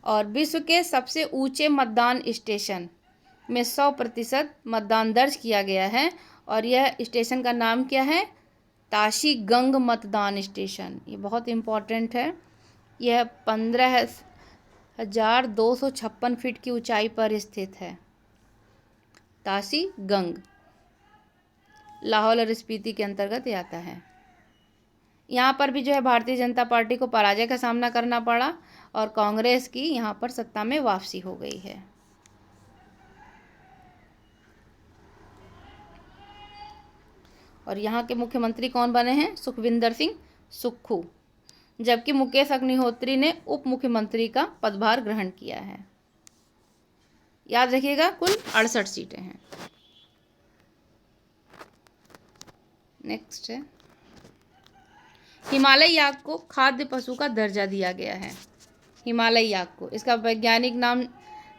और विश्व के सबसे ऊंचे मतदान स्टेशन में 100% मतदान दर्ज किया गया है और यह स्टेशन का नाम क्या है? ताशी गंग मतदान स्टेशन। ये बहुत इम्पोर्टेंट है। यह 15,256 फीट की ऊंचाई पर स्थित है। ताशी गंग लाहौल और स्पीति के अंतर्गत ये आता है। यहाँ पर भी जो है भारतीय जनता पार्टी को पराजय का सामना करना पड़ा और कांग्रेस की यहाँ पर सत्ता में वापसी हो गई है। और यहाँ के मुख्यमंत्री कौन बने हैं? सुखविंदर सिंह सुक्खू, जबकि मुकेश अग्निहोत्री ने उप मुख्यमंत्री का पदभार ग्रहण किया है। याद रखिएगा, कुल 68 सीटें हैं। नेक्स्ट है, हिमालय याक को खाद्य पशु का दर्जा दिया गया है। हिमालय याक को, इसका वैज्ञानिक नाम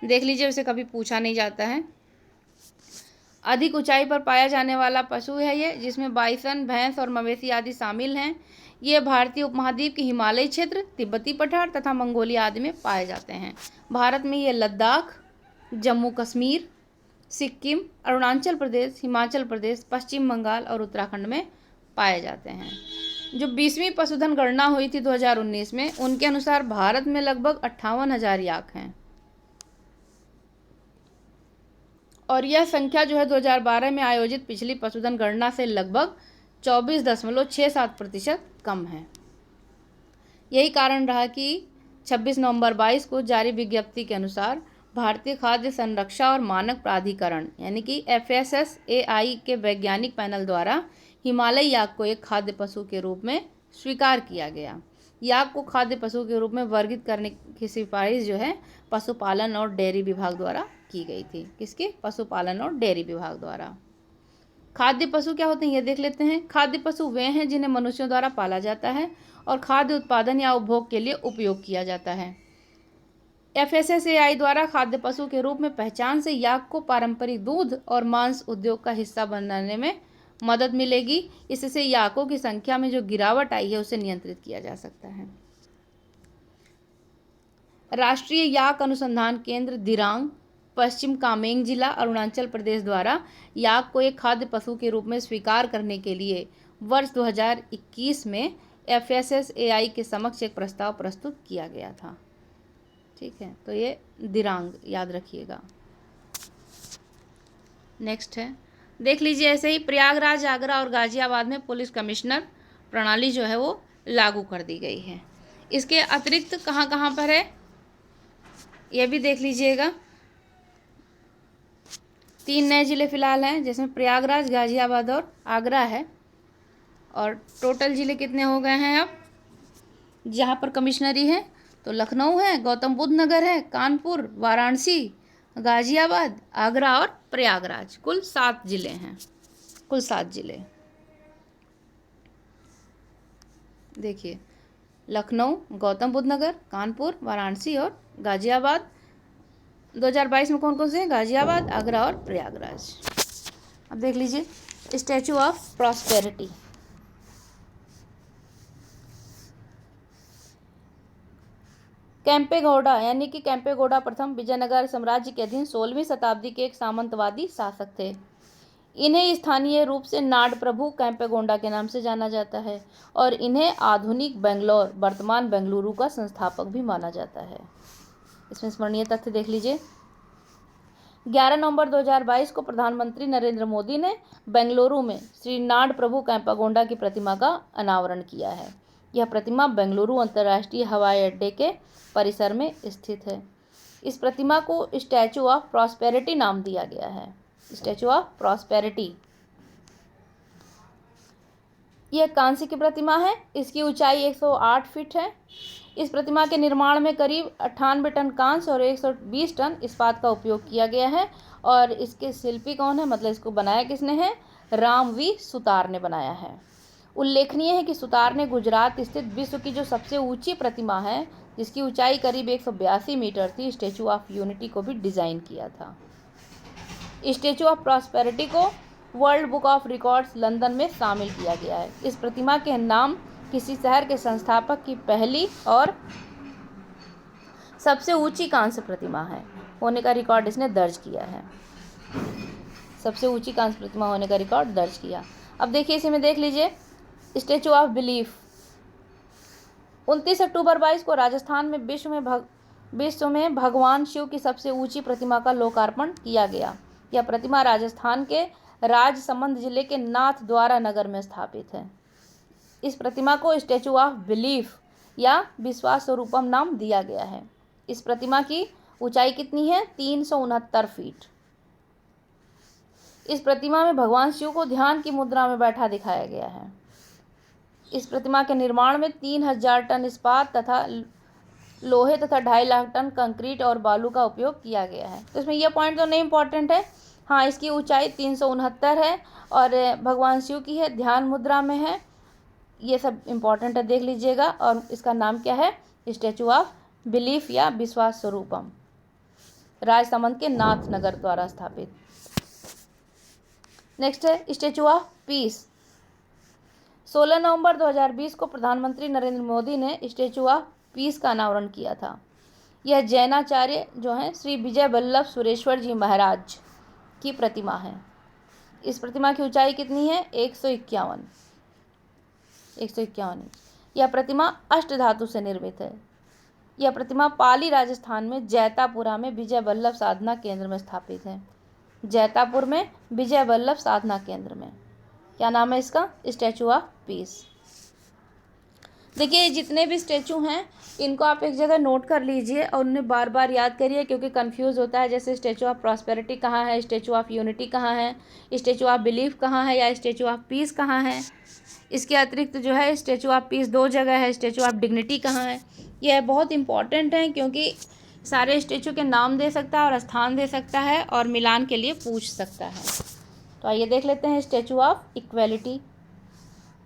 देख लीजिए, उसे कभी पूछा नहीं जाता है। अधिक ऊंचाई पर पाया जाने वाला पशु है ये, जिसमें बाइसन, भैंस और मवेशी आदि शामिल हैं। ये भारतीय उपमहाद्वीप के हिमालयी क्षेत्र, तिब्बती पठार तथा मंगोलिया आदि में पाए जाते हैं। भारत में ये लद्दाख, जम्मू कश्मीर, सिक्किम, अरुणाचल प्रदेश, हिमाचल प्रदेश, पश्चिम बंगाल और उत्तराखंड में पाए जाते हैं। जो 20वीं पशुधन गणना हुई थी 2019 में, उनके अनुसार भारत में लगभग 58,000 याक हैं और यह संख्या जो है 2012 में आयोजित पिछली पशुधन गणना से लगभग 24.67% कम है। यही कारण रहा कि 26 नवंबर 22 को जारी विज्ञप्ति के अनुसार भारतीय खाद्य संरक्षा और मानक प्राधिकरण यानी कि FSSAI के वैज्ञानिक पैनल द्वारा हिमालय याक को एक खाद्य पशु के रूप में स्वीकार किया गया। याक को खाद्य पशु के रूप में वर्गीकृत करने की सिफारिश जो है पशुपालन और डेयरी विभाग द्वारा की गई थी। किसके? पशुपालन और डेयरी विभाग द्वारा। खाद्य पशु क्या होते हैं ये देख लेते हैं। खाद्य पशु वे हैं जिन्हें मनुष्यों द्वारा पाला जाता है और खाद्य उत्पादन या उपभोग के लिए उपयोग किया जाता है। FSSAI द्वारा खाद्य पशु के रूप में पहचान से याक को पारंपरिक दूध और मांस उद्योग का हिस्सा बनाने में मदद मिलेगी। इससे याकों की संख्या में जो गिरावट आई है उसे नियंत्रित किया जा सकता है। राष्ट्रीय याक अनुसंधान केंद्र दिरांग, पश्चिम कामेंग जिला, अरुणाचल प्रदेश द्वारा याक को एक खाद्य पशु के रूप में स्वीकार करने के लिए वर्ष 2021 में FSSAI के समक्ष एक प्रस्ताव प्रस्तुत किया गया था। ठीक है, तो ये दिरांग याद रखिएगा। नेक्स्ट है, देख लीजिए ऐसे ही प्रयागराज, आगरा और गाजियाबाद में पुलिस कमिश्नर प्रणाली जो है वो लागू कर दी गई है। इसके अतिरिक्त कहाँ कहाँ पर है ये भी देख लीजिएगा। 3 नए जिले फिलहाल हैं, जिसमें प्रयागराज, गाजियाबाद और आगरा है। और टोटल जिले कितने हो गए हैं अब जहाँ पर कमिश्नरी है? तो लखनऊ है, गौतम बुद्ध नगर है, कानपुर, वाराणसी, गाजियाबाद, आगरा और प्रयागराज। कुल 7 जिले हैं। कुल 7 जिले देखिए, लखनऊ, गौतम बुद्ध नगर, कानपुर, वाराणसी और गाजियाबाद। 2022 में कौन कौन से हैं? गाजियाबाद, आगरा और प्रयागराज। अब देख लीजिए स्टैचू ऑफ प्रॉस्पेरिटी। केम्पेगौड़ा यानी कि केम्पेगौड़ा प्रथम विजयनगर साम्राज्य के अधीन 16वीं शताब्दी के एक सामंतवादी शासक थे। इन्हें स्थानीय रूप से नाड प्रभु केम्पेगौड़ा के नाम से जाना जाता है और इन्हें आधुनिक बेंगलोर, वर्तमान बेंगलुरु का संस्थापक भी माना जाता है। इसमें स्मरणीय तथ्य देख लीजिए। 11 नवंबर 2022 को प्रधानमंत्री नरेंद्र मोदी ने बेंगलुरु में श्री नाड प्रभु केम्पेगौड़ा की प्रतिमा का अनावरण किया है। यह प्रतिमा बेंगलुरु अंतर्राष्ट्रीय हवाई अड्डे के परिसर में स्थित है। इस प्रतिमा को स्टैचू ऑफ प्रॉस्पेरिटी नाम दिया गया है। Statue of prosperity. यह कांस्य की प्रतिमा है। इसकी ऊंचाई 108 फीट है। इस प्रतिमा के निर्माण में करीब 98 टन कांस्य और 120 टन इस्पात का उपयोग किया गया है। और इसके शिल्पी कौन है, मतलब इसको बनाया किसने है? राम वी सुतार ने बनाया है। उल्लेखनीय है कि सुतार ने गुजरात स्थित विश्व की जो सबसे ऊंची प्रतिमा है, जिसकी ऊंचाई करीब 182 मीटर थी, स्टैचू ऑफ यूनिटी को भी डिज़ाइन किया था। स्टैचू ऑफ प्रॉस्पेरिटी को world book of records London में शामिल किया गया है। इस प्रतिमा के नाम किसी शहर के संस्थापक की पहली और सबसे ऊंची कांस्य प्रतिमा है होने का रिकॉर्ड इसने दर्ज किया है। सबसे ऊंची कांस्य प्रतिमा होने का रिकॉर्ड दर्ज किया। अब देखिए इसी में देख लीजिए, स्टैचू ऑफ बिलीफ 29 अक्टूबर 22 को राजस्थान में विश्व में भगवान शिव की सबसे ऊंची प्रतिमा का लोकार्पण किया गया। यह प्रतिमा राजस्थान के राजसमंद जिले के नाथ द्वारा नगर में स्थापित है। इस प्रतिमा को स्टैचू ऑफ बिलीफ या विश्वास स्वरूपम नाम दिया गया है। इस प्रतिमा की ऊंचाई कितनी है? 369 फीट। इस प्रतिमा में भगवान शिव को ध्यान की मुद्रा में बैठा दिखाया गया है। इस प्रतिमा के निर्माण में 3000 टन इस्पात तथा लोहे तथा 2.5 लाख टन कंक्रीट और बालू का उपयोग किया गया है। तो इसमें यह पॉइंट तो नहीं इंपॉर्टेंट है। हाँ, इसकी ऊंचाई 369 है और भगवान शिव की है, ध्यान मुद्रा में है, ये सब इंपॉर्टेंट है, देख लीजिएगा। और इसका नाम क्या है? स्टैचू ऑफ बिलीफ या विश्वास स्वरूपम, राजसमंद के नाथ नगर द्वारा स्थापित। नेक्स्ट है स्टैचू ऑफ पीस। 16 नवंबर 2020 को प्रधानमंत्री नरेंद्र मोदी ने स्टैचू ऑफ पीस का अनावरण किया था। यह जैनाचार्य जो हैं श्री विजय वल्लभ सुरेश्वर जी महाराज की प्रतिमा है। इस प्रतिमा की ऊंचाई कितनी है? 151 इंच। यह प्रतिमा अष्टधातु से निर्मित है। यह प्रतिमा पाली राजस्थान में जैतापुरा में विजय वल्लभ साधना केंद्र में स्थापित है। जैतापुर में विजय वल्लभ साधना केंद्र में। क्या नाम है इसका? Statue of peace. देखिए जितने भी स्टैचू हैं इनको आप एक जगह नोट कर लीजिए और उन्हें बार बार याद करिए, क्योंकि कंफ्यूज होता है। जैसे स्टैचू ऑफ प्रॉस्पेरिटी कहाँ है, स्टैचू ऑफ यूनिटी कहाँ है, स्टैचू ऑफ बिलीफ कहाँ है या स्टैचू ऑफ पीस कहाँ है। इसके अतिरिक्त जो है स्टैचू ऑफ पीस 2 जगह है, स्टैचू ऑफ डिग्निटी कहाँ है। यह बहुत इंपॉर्टेंट है क्योंकि सारे स्टैचू के नाम दे सकता है और स्थान दे सकता है और मिलान के लिए पूछ सकता है। तो आइए देख लेते हैं स्टैचू ऑफ इक्वेलिटी।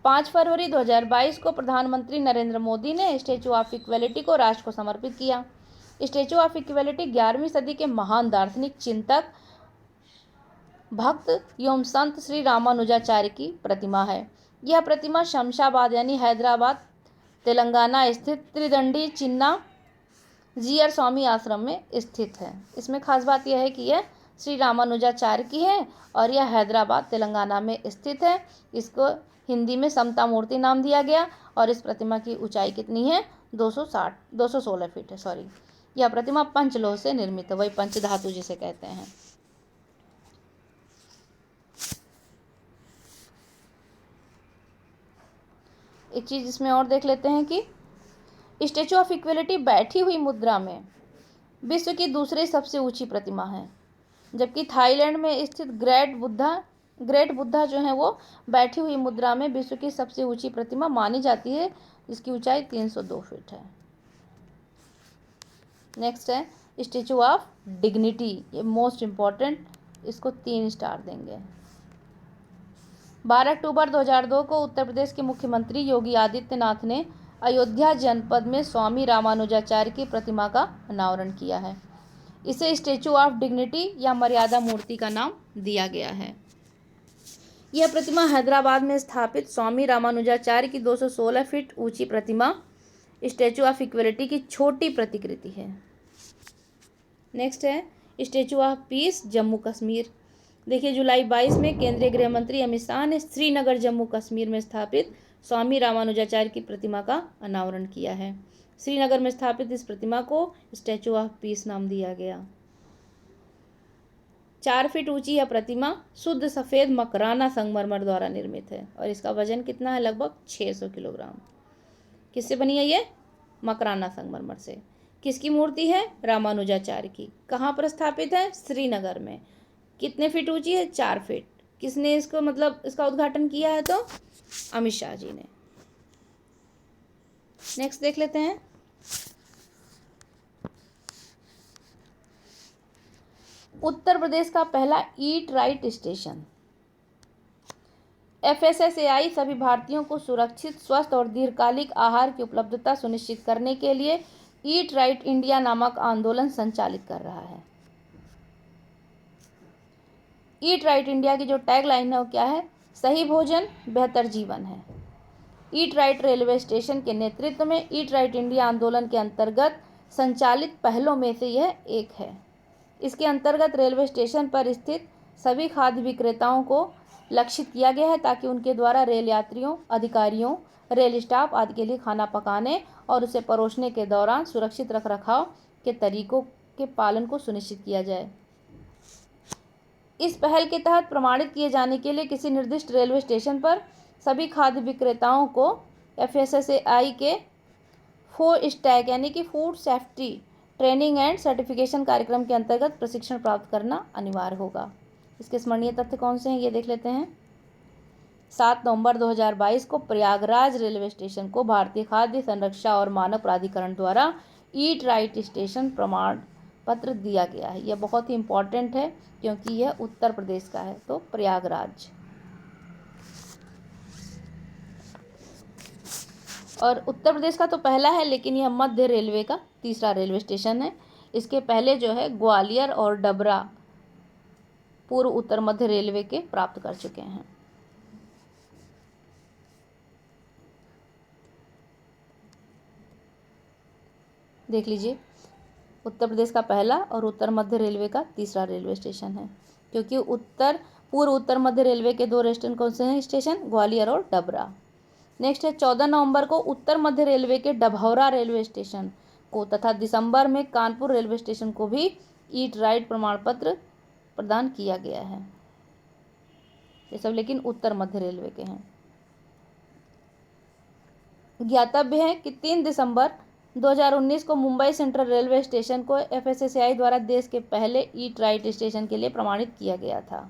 5 फरवरी 2022 को प्रधानमंत्री नरेंद्र मोदी ने स्टैचू ऑफ इक्वेलिटी को राष्ट्र को समर्पित किया। स्टैचू ऑफ इक्वेलिटी 11वीं सदी के महान दार्शनिक, चिंतक, भक्त एवं संत श्री रामानुजाचार्य की प्रतिमा है। यह प्रतिमा शमशाबाद यानी हैदराबाद, तेलंगाना स्थित त्रिदंडी चिन्ना जीयर स्वामी आश्रम में स्थित है। इसमें खास बात यह है कि यह श्री रामानुजाचार्य की है और यह हैदराबाद, तेलंगाना में स्थित है। इसको हिंदी में समता मूर्ति नाम दिया गया और इस प्रतिमा की ऊंचाई कितनी है? 216 फीट है। सॉरी, यह प्रतिमा पंचलोह से निर्मित है, वही पंचधातु जिसे कहते हैं। एक चीज इसमें और देख लेते हैं कि स्टैचू ऑफ इक्वलिटी बैठी हुई मुद्रा में विश्व की दूसरी सबसे ऊंची प्रतिमा है, जबकि थाईलैंड में स्थित ग्रेट बुद्धा जो है वो बैठी हुई मुद्रा में विश्व की सबसे ऊंची प्रतिमा मानी जाती है, जिसकी ऊंचाई 302 फीट है। नेक्स्ट है स्टैचू ऑफ डिग्निटी। ये मोस्ट इम्पॉर्टेंट, इसको 3 स्टार देंगे। 12 अक्टूबर 2002 को उत्तर प्रदेश के मुख्यमंत्री योगी आदित्यनाथ ने अयोध्या जनपद में स्वामी रामानुजाचार्य की प्रतिमा का अनावरण किया है। इसे स्टैचू ऑफ डिग्निटी या मर्यादा मूर्ति का नाम दिया गया है। यह प्रतिमा हैदराबाद में स्थापित स्वामी रामानुजाचार्य की 216 फीट ऊंची प्रतिमा स्टैचू ऑफ इक्वलिटी की छोटी प्रतिकृति है। नेक्स्ट है statue of peace, Jammu Kashmir. देखिए जुलाई 22 में केंद्रीय गृह मंत्री अमित शाह ने श्रीनगर, जम्मू कश्मीर में स्थापित स्वामी रामानुजाचार्य की प्रतिमा का अनावरण किया है। श्रीनगर में स्थापित इस प्रतिमा को स्टैचू ऑफ पीस नाम दिया गया। 4 फीट ऊंची यह प्रतिमा शुद्ध सफ़ेद मकराना संगमरमर द्वारा निर्मित है और इसका वजन कितना है? लगभग 600 किलोग्राम। किससे बनी है ये? मकराना संगमरमर से। किसकी मूर्ति है? रामानुजाचार्य की। कहाँ पर स्थापित है? श्रीनगर में। कितने फीट ऊंची है? 4 फीट। किसने इसको इसका उद्घाटन किया है? तो अमित शाह जी ने। नेक्स्ट देख लेते हैं उत्तर प्रदेश का पहला ईट राइट स्टेशन। FSSAI सभी भारतीयों को सुरक्षित, स्वस्थ और दीर्घकालिक आहार की उपलब्धता सुनिश्चित करने के लिए ईट राइट इंडिया नामक आंदोलन संचालित कर रहा है। ईट राइट इंडिया की जो टैग लाइन है वो क्या है? सही भोजन बेहतर जीवन है। ईट राइट रेलवे स्टेशन के नेतृत्व में ईट राइट इंडिया आंदोलन के अंतर्गत संचालित पहलों में से यह एक है। इसके अंतर्गत रेलवे स्टेशन पर स्थित सभी खाद्य विक्रेताओं को लक्षित किया गया है ताकि उनके द्वारा रेल यात्रियों, अधिकारियों, रेल स्टाफ आदि के लिए खाना पकाने और उसे परोसने के दौरान सुरक्षित रखरखाव के तरीकों के पालन को सुनिश्चित किया जाए। इस पहल के तहत प्रमाणित किए जाने के लिए किसी निर्दिष्ट रेलवे स्टेशन पर सभी खाद्य विक्रेताओं को FSSAI के 4 स्टैक यानी कि food safety training and certification कार्यक्रम के अंतर्गत प्रशिक्षण प्राप्त करना अनिवार्य होगा। इसके स्मरणीय तथ्य कौन से हैं ये देख लेते हैं। 7 नवंबर 2022 को प्रयागराज रेलवे स्टेशन को भारतीय खाद्य संरक्षा और मानक प्राधिकरण द्वारा ईट राइट स्टेशन प्रमाण पत्र दिया गया है। यह बहुत ही इम्पोर्टेंट है क्योंकि यह उत्तर प्रदेश का है, तो प्रयागराज। और उत्तर प्रदेश का तो पहला है, लेकिन यह मध्य रेलवे का तीसरा रेलवे स्टेशन है। इसके पहले जो है ग्वालियर और डबरा पूर्व उत्तर मध्य रेलवे के प्राप्त कर चुके हैं। देख लीजिए, उत्तर प्रदेश का पहला और उत्तर मध्य रेलवे का तीसरा रेलवे स्टेशन है, क्योंकि पूर्व उत्तर मध्य रेलवे के 2 स्टेशन कौन से हैं स्टेशन? ग्वालियर और डबरा। नेक्स्ट है 14 नवंबर को उत्तर मध्य रेलवे के डभौरा रेलवे स्टेशन को तथा दिसंबर में कानपुर रेलवे स्टेशन को भी ईट राइट प्रमाण पत्र प्रदान किया गया है। ये सब लेकिन उत्तर मध्य रेलवे के हैं। ज्ञातव्य है कि 3 दिसंबर 2019 को मुंबई सेंट्रल रेलवे स्टेशन को FSSAI द्वारा देश के पहले ईट राइट स्टेशन के लिए प्रमाणित किया गया था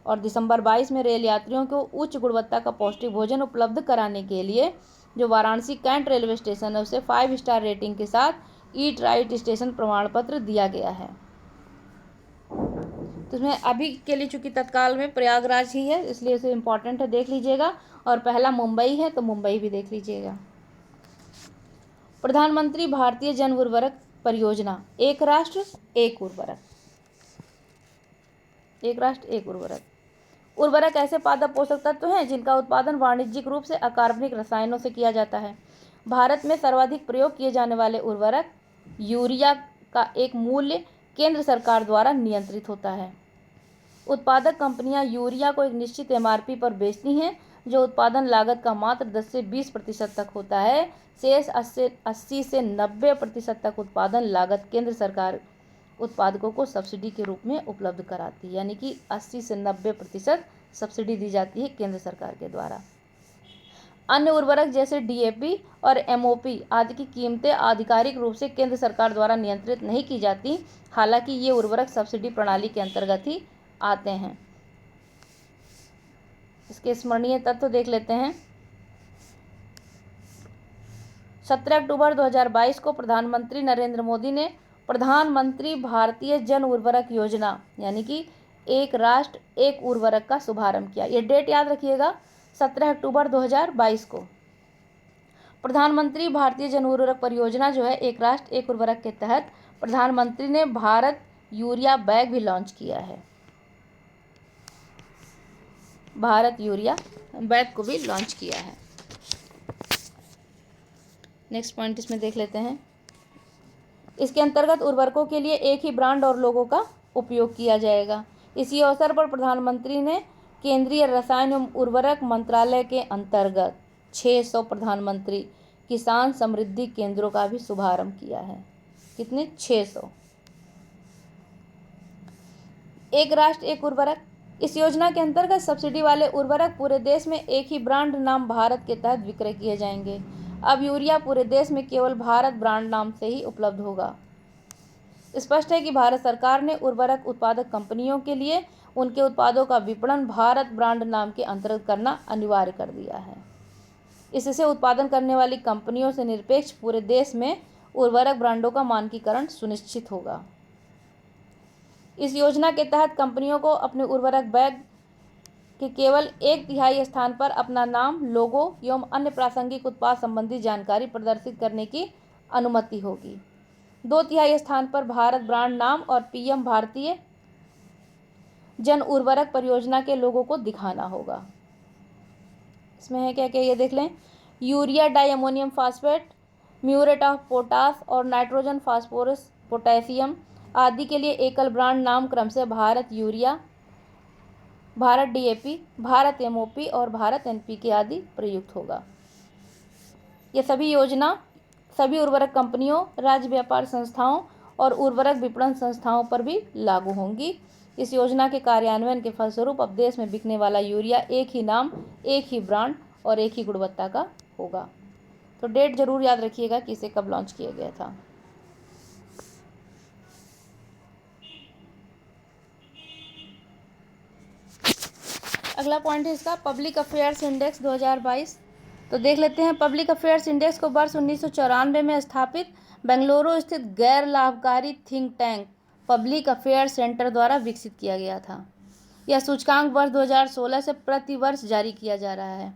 और दिसंबर 22 में रेल यात्रियों को उच्च गुणवत्ता का पौष्टिक भोजन उपलब्ध कराने के लिए जो वाराणसी कैंट रेलवे स्टेशन है उसे 5 स्टार रेटिंग के साथ ईट राइट स्टेशन प्रमाण पत्र दिया गया है। तो इसमें अभी के लिए चूंकि तत्काल में प्रयागराज ही है इसलिए इसे इम्पोर्टेंट है, देख लीजिएगा। और पहला मुंबई है तो मुंबई भी देख लीजिएगा। प्रधानमंत्री भारतीय जन उर्वरक परियोजना, एक राष्ट्र एक उर्वरक। एक राष्ट्र एक उर्वरक। उर्वरक ऐसे पादप पोषक तत्व हैं जिनका उत्पादन वाणिज्यिक रूप से अकार्बनिक रसायनों से किया जाता है। भारत में सर्वाधिक प्रयोग किए जाने वाले उर्वरक यूरिया का एक मूल्य केंद्र सरकार द्वारा नियंत्रित होता है। उत्पादक कंपनियां यूरिया को एक निश्चित MRP पर बेचती हैं जो उत्पादन लागत का मात्र 10 से 20% तक होता है। शेष 80 से 90% तक उत्पादन लागत केंद्र सरकार उत्पादकों को सब्सिडी के रूप में उपलब्ध कराती है, यानी कि 80 से 90% सब्सिडी दी जाती है केंद्र सरकार के द्वारा। अन्य उर्वरक जैसे DAP और MOP आदि की कीमतें आधिकारिक रूप से केंद्र सरकार द्वारा नियंत्रित नहीं की जाती, हालांकि ये उर्वरक सब्सिडी प्रणाली के अंतर्गत ही आते हैं। इसके स्मरणीय तत्व देख लेते हैं। 17 अक्टूबर 2022 को प्रधानमंत्री नरेंद्र मोदी ने प्रधानमंत्री भारतीय जन उर्वरक योजना यानी कि एक राष्ट्र एक उर्वरक का शुभारंभ किया। ये डेट याद रखिएगा, 17 अक्टूबर 2022 को प्रधानमंत्री भारतीय जन उर्वरक परियोजना जो है एक राष्ट्र एक उर्वरक के तहत प्रधानमंत्री ने भारत यूरिया बैग भी लॉन्च किया है। भारत यूरिया बैग को भी लॉन्च किया है। नेक्स्ट पॉइंट इसमें देख लेते हैं। इसके अंतर्गत उर्वरकों के लिए एक ही ब्रांड और लोगों का उपयोग किया जाएगा। इसी अवसर पर प्रधानमंत्री ने केंद्रीय रसायन एवं उर्वरक मंत्रालय के अंतर्गत 600 प्रधानमंत्री किसान समृद्धि केंद्रों का भी शुभारंभ किया है। कितने? 600। एक राष्ट्र एक उर्वरक। इस योजना के अंतर्गत सब्सिडी वाले उर्वरक पूरे देश में एक ही ब्रांड नाम भारत के तहत विक्रय किए जाएंगे। अब यूरिया पूरे देश में केवल भारत ब्रांड नाम से ही उपलब्ध होगा। स्पष्ट है कि भारत सरकार ने उर्वरक उत्पादक कंपनियों के लिए उनके उत्पादों का विपणन भारत ब्रांड नाम के अंतर्गत करना अनिवार्य कर दिया है। इससे उत्पादन करने वाली कंपनियों से निरपेक्ष पूरे देश में उर्वरक ब्रांडों का मानकीकरण सुनिश्चित होगा। इस योजना के तहत कंपनियों को अपने उर्वरक बैग के केवल 1/3 स्थान पर अपना नाम, लोगो एवं अन्य प्रासंगिक उत्पाद संबंधी जानकारी प्रदर्शित करने की अनुमति होगी। 2/3 स्थान पर भारत ब्रांड नाम और PM भारतीय जन उर्वरक परियोजना के लोगों को दिखाना होगा। इसमें है क्या क्या ये देख लें। Urea di ammonium phosphate, muriate of potash और नाइट्रोजन फास्फोरस पोटेशियम आदि के लिए एकल ब्रांड नाम क्रम से Bharat urea, Bharat DAP, Bharat MOP और भारत एनपीके आदि प्रयुक्त होगा। ये सभी योजना सभी उर्वरक कंपनियों, राज्य व्यापार संस्थाओं और उर्वरक विपणन संस्थाओं पर भी लागू होंगी। इस योजना के कार्यान्वयन के फलस्वरूप अब देश में बिकने वाला यूरिया एक ही नाम, एक ही ब्रांड और एक ही गुणवत्ता का होगा। तो डेट जरूर याद रखिएगा कि इसे कब लॉन्च किया गया था। अगला पॉइंट है इसका पब्लिक अफेयर्स इंडेक्स 2022। तो देख लेते हैं। पब्लिक अफेयर्स इंडेक्स को वर्ष 1994 में स्थापित बेंगलुरु स्थित गैर लाभकारी think tank public affairs centre द्वारा विकसित किया गया था। यह सूचकांक वर्ष 2016 से प्रति वर्ष जारी किया जा रहा है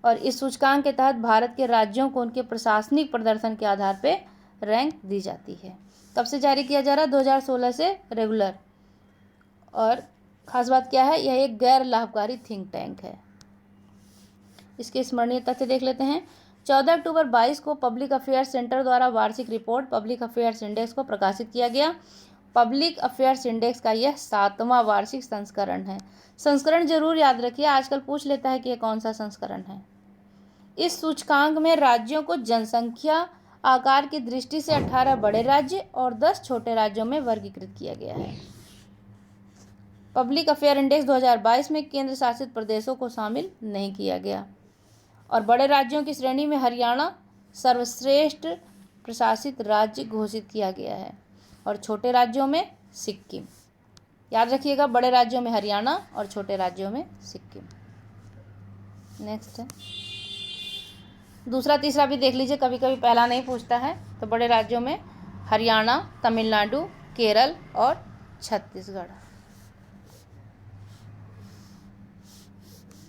और इस सूचकांक के तहत भारत के राज्यों को उनके प्रशासनिक प्रदर्शन के आधार पर रैंक दी जाती है। कब से जारी किया जा रहा है? 2016 से रेगुलर। और खास बात क्या है? यह एक गैर लाभकारी थिंक टैंक है। इसके स्मरणीय तथ्य देख लेते हैं। 14 अक्टूबर 22 को पब्लिक अफेयर्स सेंटर द्वारा वार्षिक रिपोर्ट पब्लिक अफेयर्स इंडेक्स को प्रकाशित किया गया। पब्लिक अफेयर्स इंडेक्स का यह 7वां वार्षिक संस्करण है। संस्करण जरूर याद रखिए, आजकल पूछ लेता है कि यह कौन सा संस्करण है। इस सूचकांक में राज्यों को जनसंख्या आकार की दृष्टि से 18 बड़े राज्य और 10 छोटे राज्यों में वर्गीकृत किया गया है। पब्लिक अफेयर इंडेक्स 2022 में केंद्र शासित प्रदेशों को शामिल नहीं किया गया और बड़े राज्यों की श्रेणी में हरियाणा सर्वश्रेष्ठ प्रशासित राज्य घोषित किया गया है और छोटे राज्यों में सिक्किम। याद रखिएगा, बड़े राज्यों में हरियाणा और छोटे राज्यों में सिक्किम। नेक्स्ट है दूसरा तीसरा भी देख लीजिए, कभी कभी पहला नहीं पूछता है। तो बड़े राज्यों में हरियाणा, तमिलनाडु, केरल और छत्तीसगढ़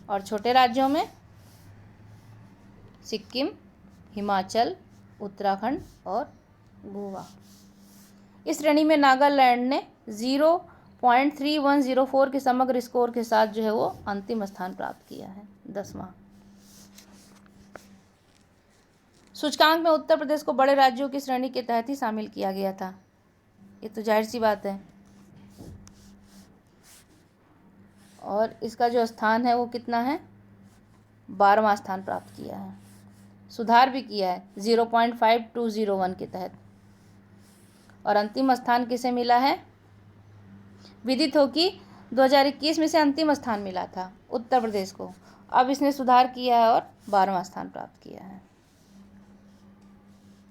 और छोटे राज्यों में सिक्किम, हिमाचल, उत्तराखंड और गोवा। इस श्रेणी में नागालैंड ने 0.3104 के समग्र स्कोर के साथ जो है वो अंतिम स्थान प्राप्त किया है, 10वां। सूचकांक में उत्तर प्रदेश को बड़े राज्यों की श्रेणी के तहत ही शामिल किया गया था। ये तो जाहिर सी बात है। और इसका जो स्थान है वो कितना है? 12वां स्थान प्राप्त किया है। सुधार भी किया है 0.5201 के तहत। और अंतिम स्थान किसे मिला है? विदित हो कि 2021 में से अंतिम स्थान मिला था उत्तर प्रदेश को। अब इसने सुधार किया है और 12वां स्थान प्राप्त किया है।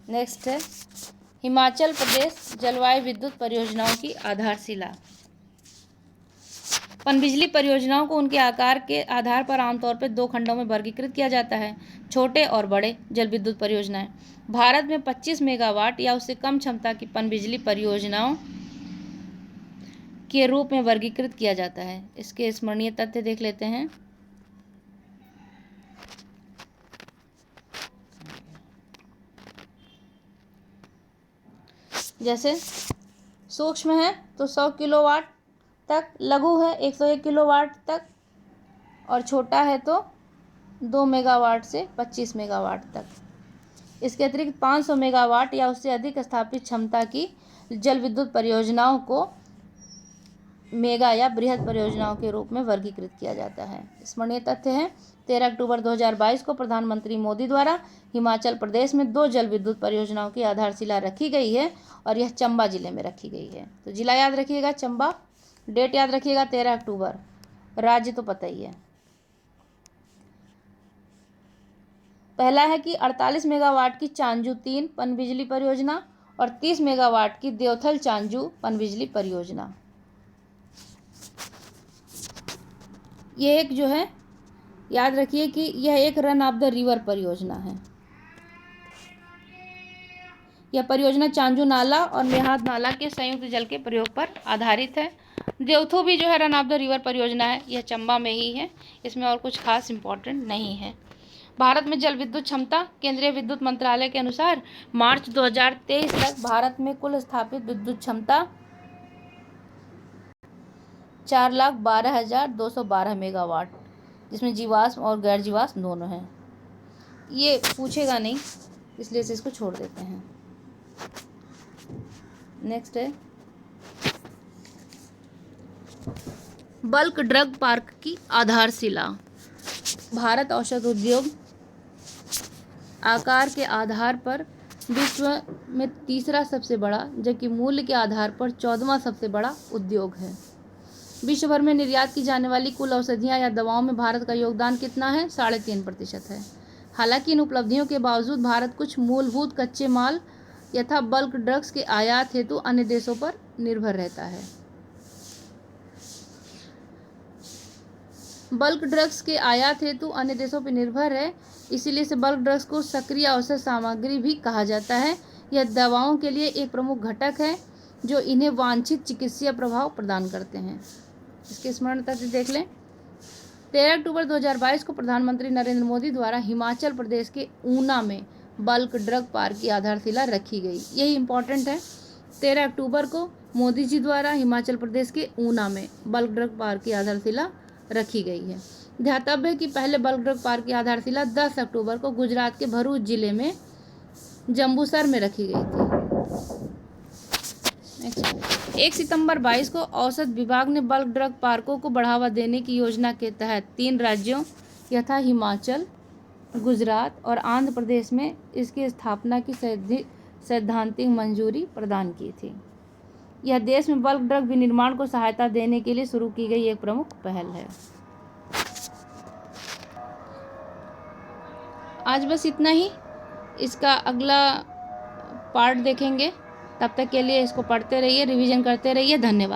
नेक्स्ट है हिमाचल प्रदेश जलवायु विद्युत परियोजनाओं की आधारशिला। पनबिजली परियोजनाओं को उनके आकार के आधार पर आमतौर पर 2 खंडों में वर्गीकृत किया जाता है, छोटे और बड़े जल विद्युत परियोजनाएं। भारत में 25 मेगावाट या उससे कम क्षमता की पनबिजली परियोजनाओं के रूप में वर्गीकृत किया जाता है। इसके स्मरणीय तथ्य देख लेते हैं। जैसे सूक्ष्म है तो 100 किलोवाट तक, लघु है 101 किलोवाट तक और छोटा है तो 2 मेगावाट से 25 मेगावाट तक। इसके अतिरिक्त 500 मेगावाट या उससे अधिक स्थापित क्षमता की जल विद्युत परियोजनाओं को मेगा या बृहद परियोजनाओं के रूप में वर्गीकृत किया जाता है। स्मरणीय तथ्य है 13 अक्टूबर 2022 को प्रधानमंत्री मोदी द्वारा हिमाचल प्रदेश में 2 जल विद्युत परियोजनाओं की आधारशिला रखी गई है और यह चंबा जिले में रखी गई है। तो जिला याद रखिएगा चंबा, डेट याद रखिएगा 13 अक्टूबर, राज्य तो पता ही है। पहला है कि 48 मेगावाट की चांजू 3 पनबिजली परियोजना और 30 मेगावाट की देवथल चांजू पनबिजली परियोजना। ये एक जो है याद रखिए कि यह एक रन ऑफ द रिवर परियोजना है। यह परियोजना चांजू नाला और मेहाद नाला के संयुक्त जल के प्रयोग पर आधारित है। देवथू भी जो है रन ऑफ द रिवर परियोजना है, यह चंबा में ही है। इसमें और कुछ खास इंपॉर्टेंट नहीं है। भारत में जल विद्युत क्षमता केंद्रीय विद्युत मंत्रालय के अनुसार मार्च 2023 तक भारत में कुल स्थापित विद्युत क्षमता 4,12,212 मेगावाट, जिसमें जीवाश्म और गैर जीवाश्म दोनों हैं। ये पूछेगा नहीं, इसलिए से इसको छोड़ देते हैं। नेक्स्ट है बल्क ड्रग पार्क की आधारशिला। भारत औषध उद्योग आकार के आधार पर विश्व में तीसरा सबसे बड़ा, जबकि मूल्य के आधार पर 14वां सबसे बड़ा उद्योग है। विश्व भर में निर्यात की जाने वाली कुल औषधियाँ या दवाओं में भारत का योगदान कितना है? 3.5% है। हालांकि इन उपलब्धियों के बावजूद भारत कुछ मूलभूत कच्चे माल यथा बल्क ड्रग्स के आयात हेतु अन्य देशों पर निर्भर रहता है। बल्क ड्रग्स के आयात हेतु अन्य देशों पर निर्भर है, इसीलिए से बल्क ड्रग्स को सक्रिय औषध सामग्री भी कहा जाता है। यह दवाओं के लिए एक प्रमुख घटक है जो इन्हें वांछित चिकित्सीय प्रभाव प्रदान करते हैं। इसके स्मरण तथ्य देख लें। 13 अक्टूबर 2022 को प्रधानमंत्री नरेंद्र मोदी द्वारा हिमाचल प्रदेश के ऊना में बल्क ड्रग पार्क की आधारशिला रखी गई। यही इम्पोर्टेंट है। 13 अक्टूबर को मोदी जी द्वारा हिमाचल प्रदेश के ऊना में बल्क ड्रग पार्क की आधारशिला रखी गई है। ध्यातव्य है कि पहले बल्क ड्रग पार्क की आधारशिला 10 अक्टूबर को गुजरात के भरूच जिले में जंबूसर में रखी गई थी। 1 सितंबर 22 को औषध विभाग ने बल्क ड्रग पार्कों को बढ़ावा देने की योजना के तहत 3 राज्यों यथा हिमाचल, गुजरात और आंध्र प्रदेश में इसकी स्थापना की सैद्धांतिक मंजूरी प्रदान की थी। यह देश में बल्क ड्रग विनिर्माण को सहायता देने के लिए शुरू की गई एक प्रमुख पहल है। आज बस इतना ही। इसका अगला पार्ट देखेंगे। तब तक के लिए इसको पढ़ते रहिए, रिवीजन करते रहिए। धन्यवाद।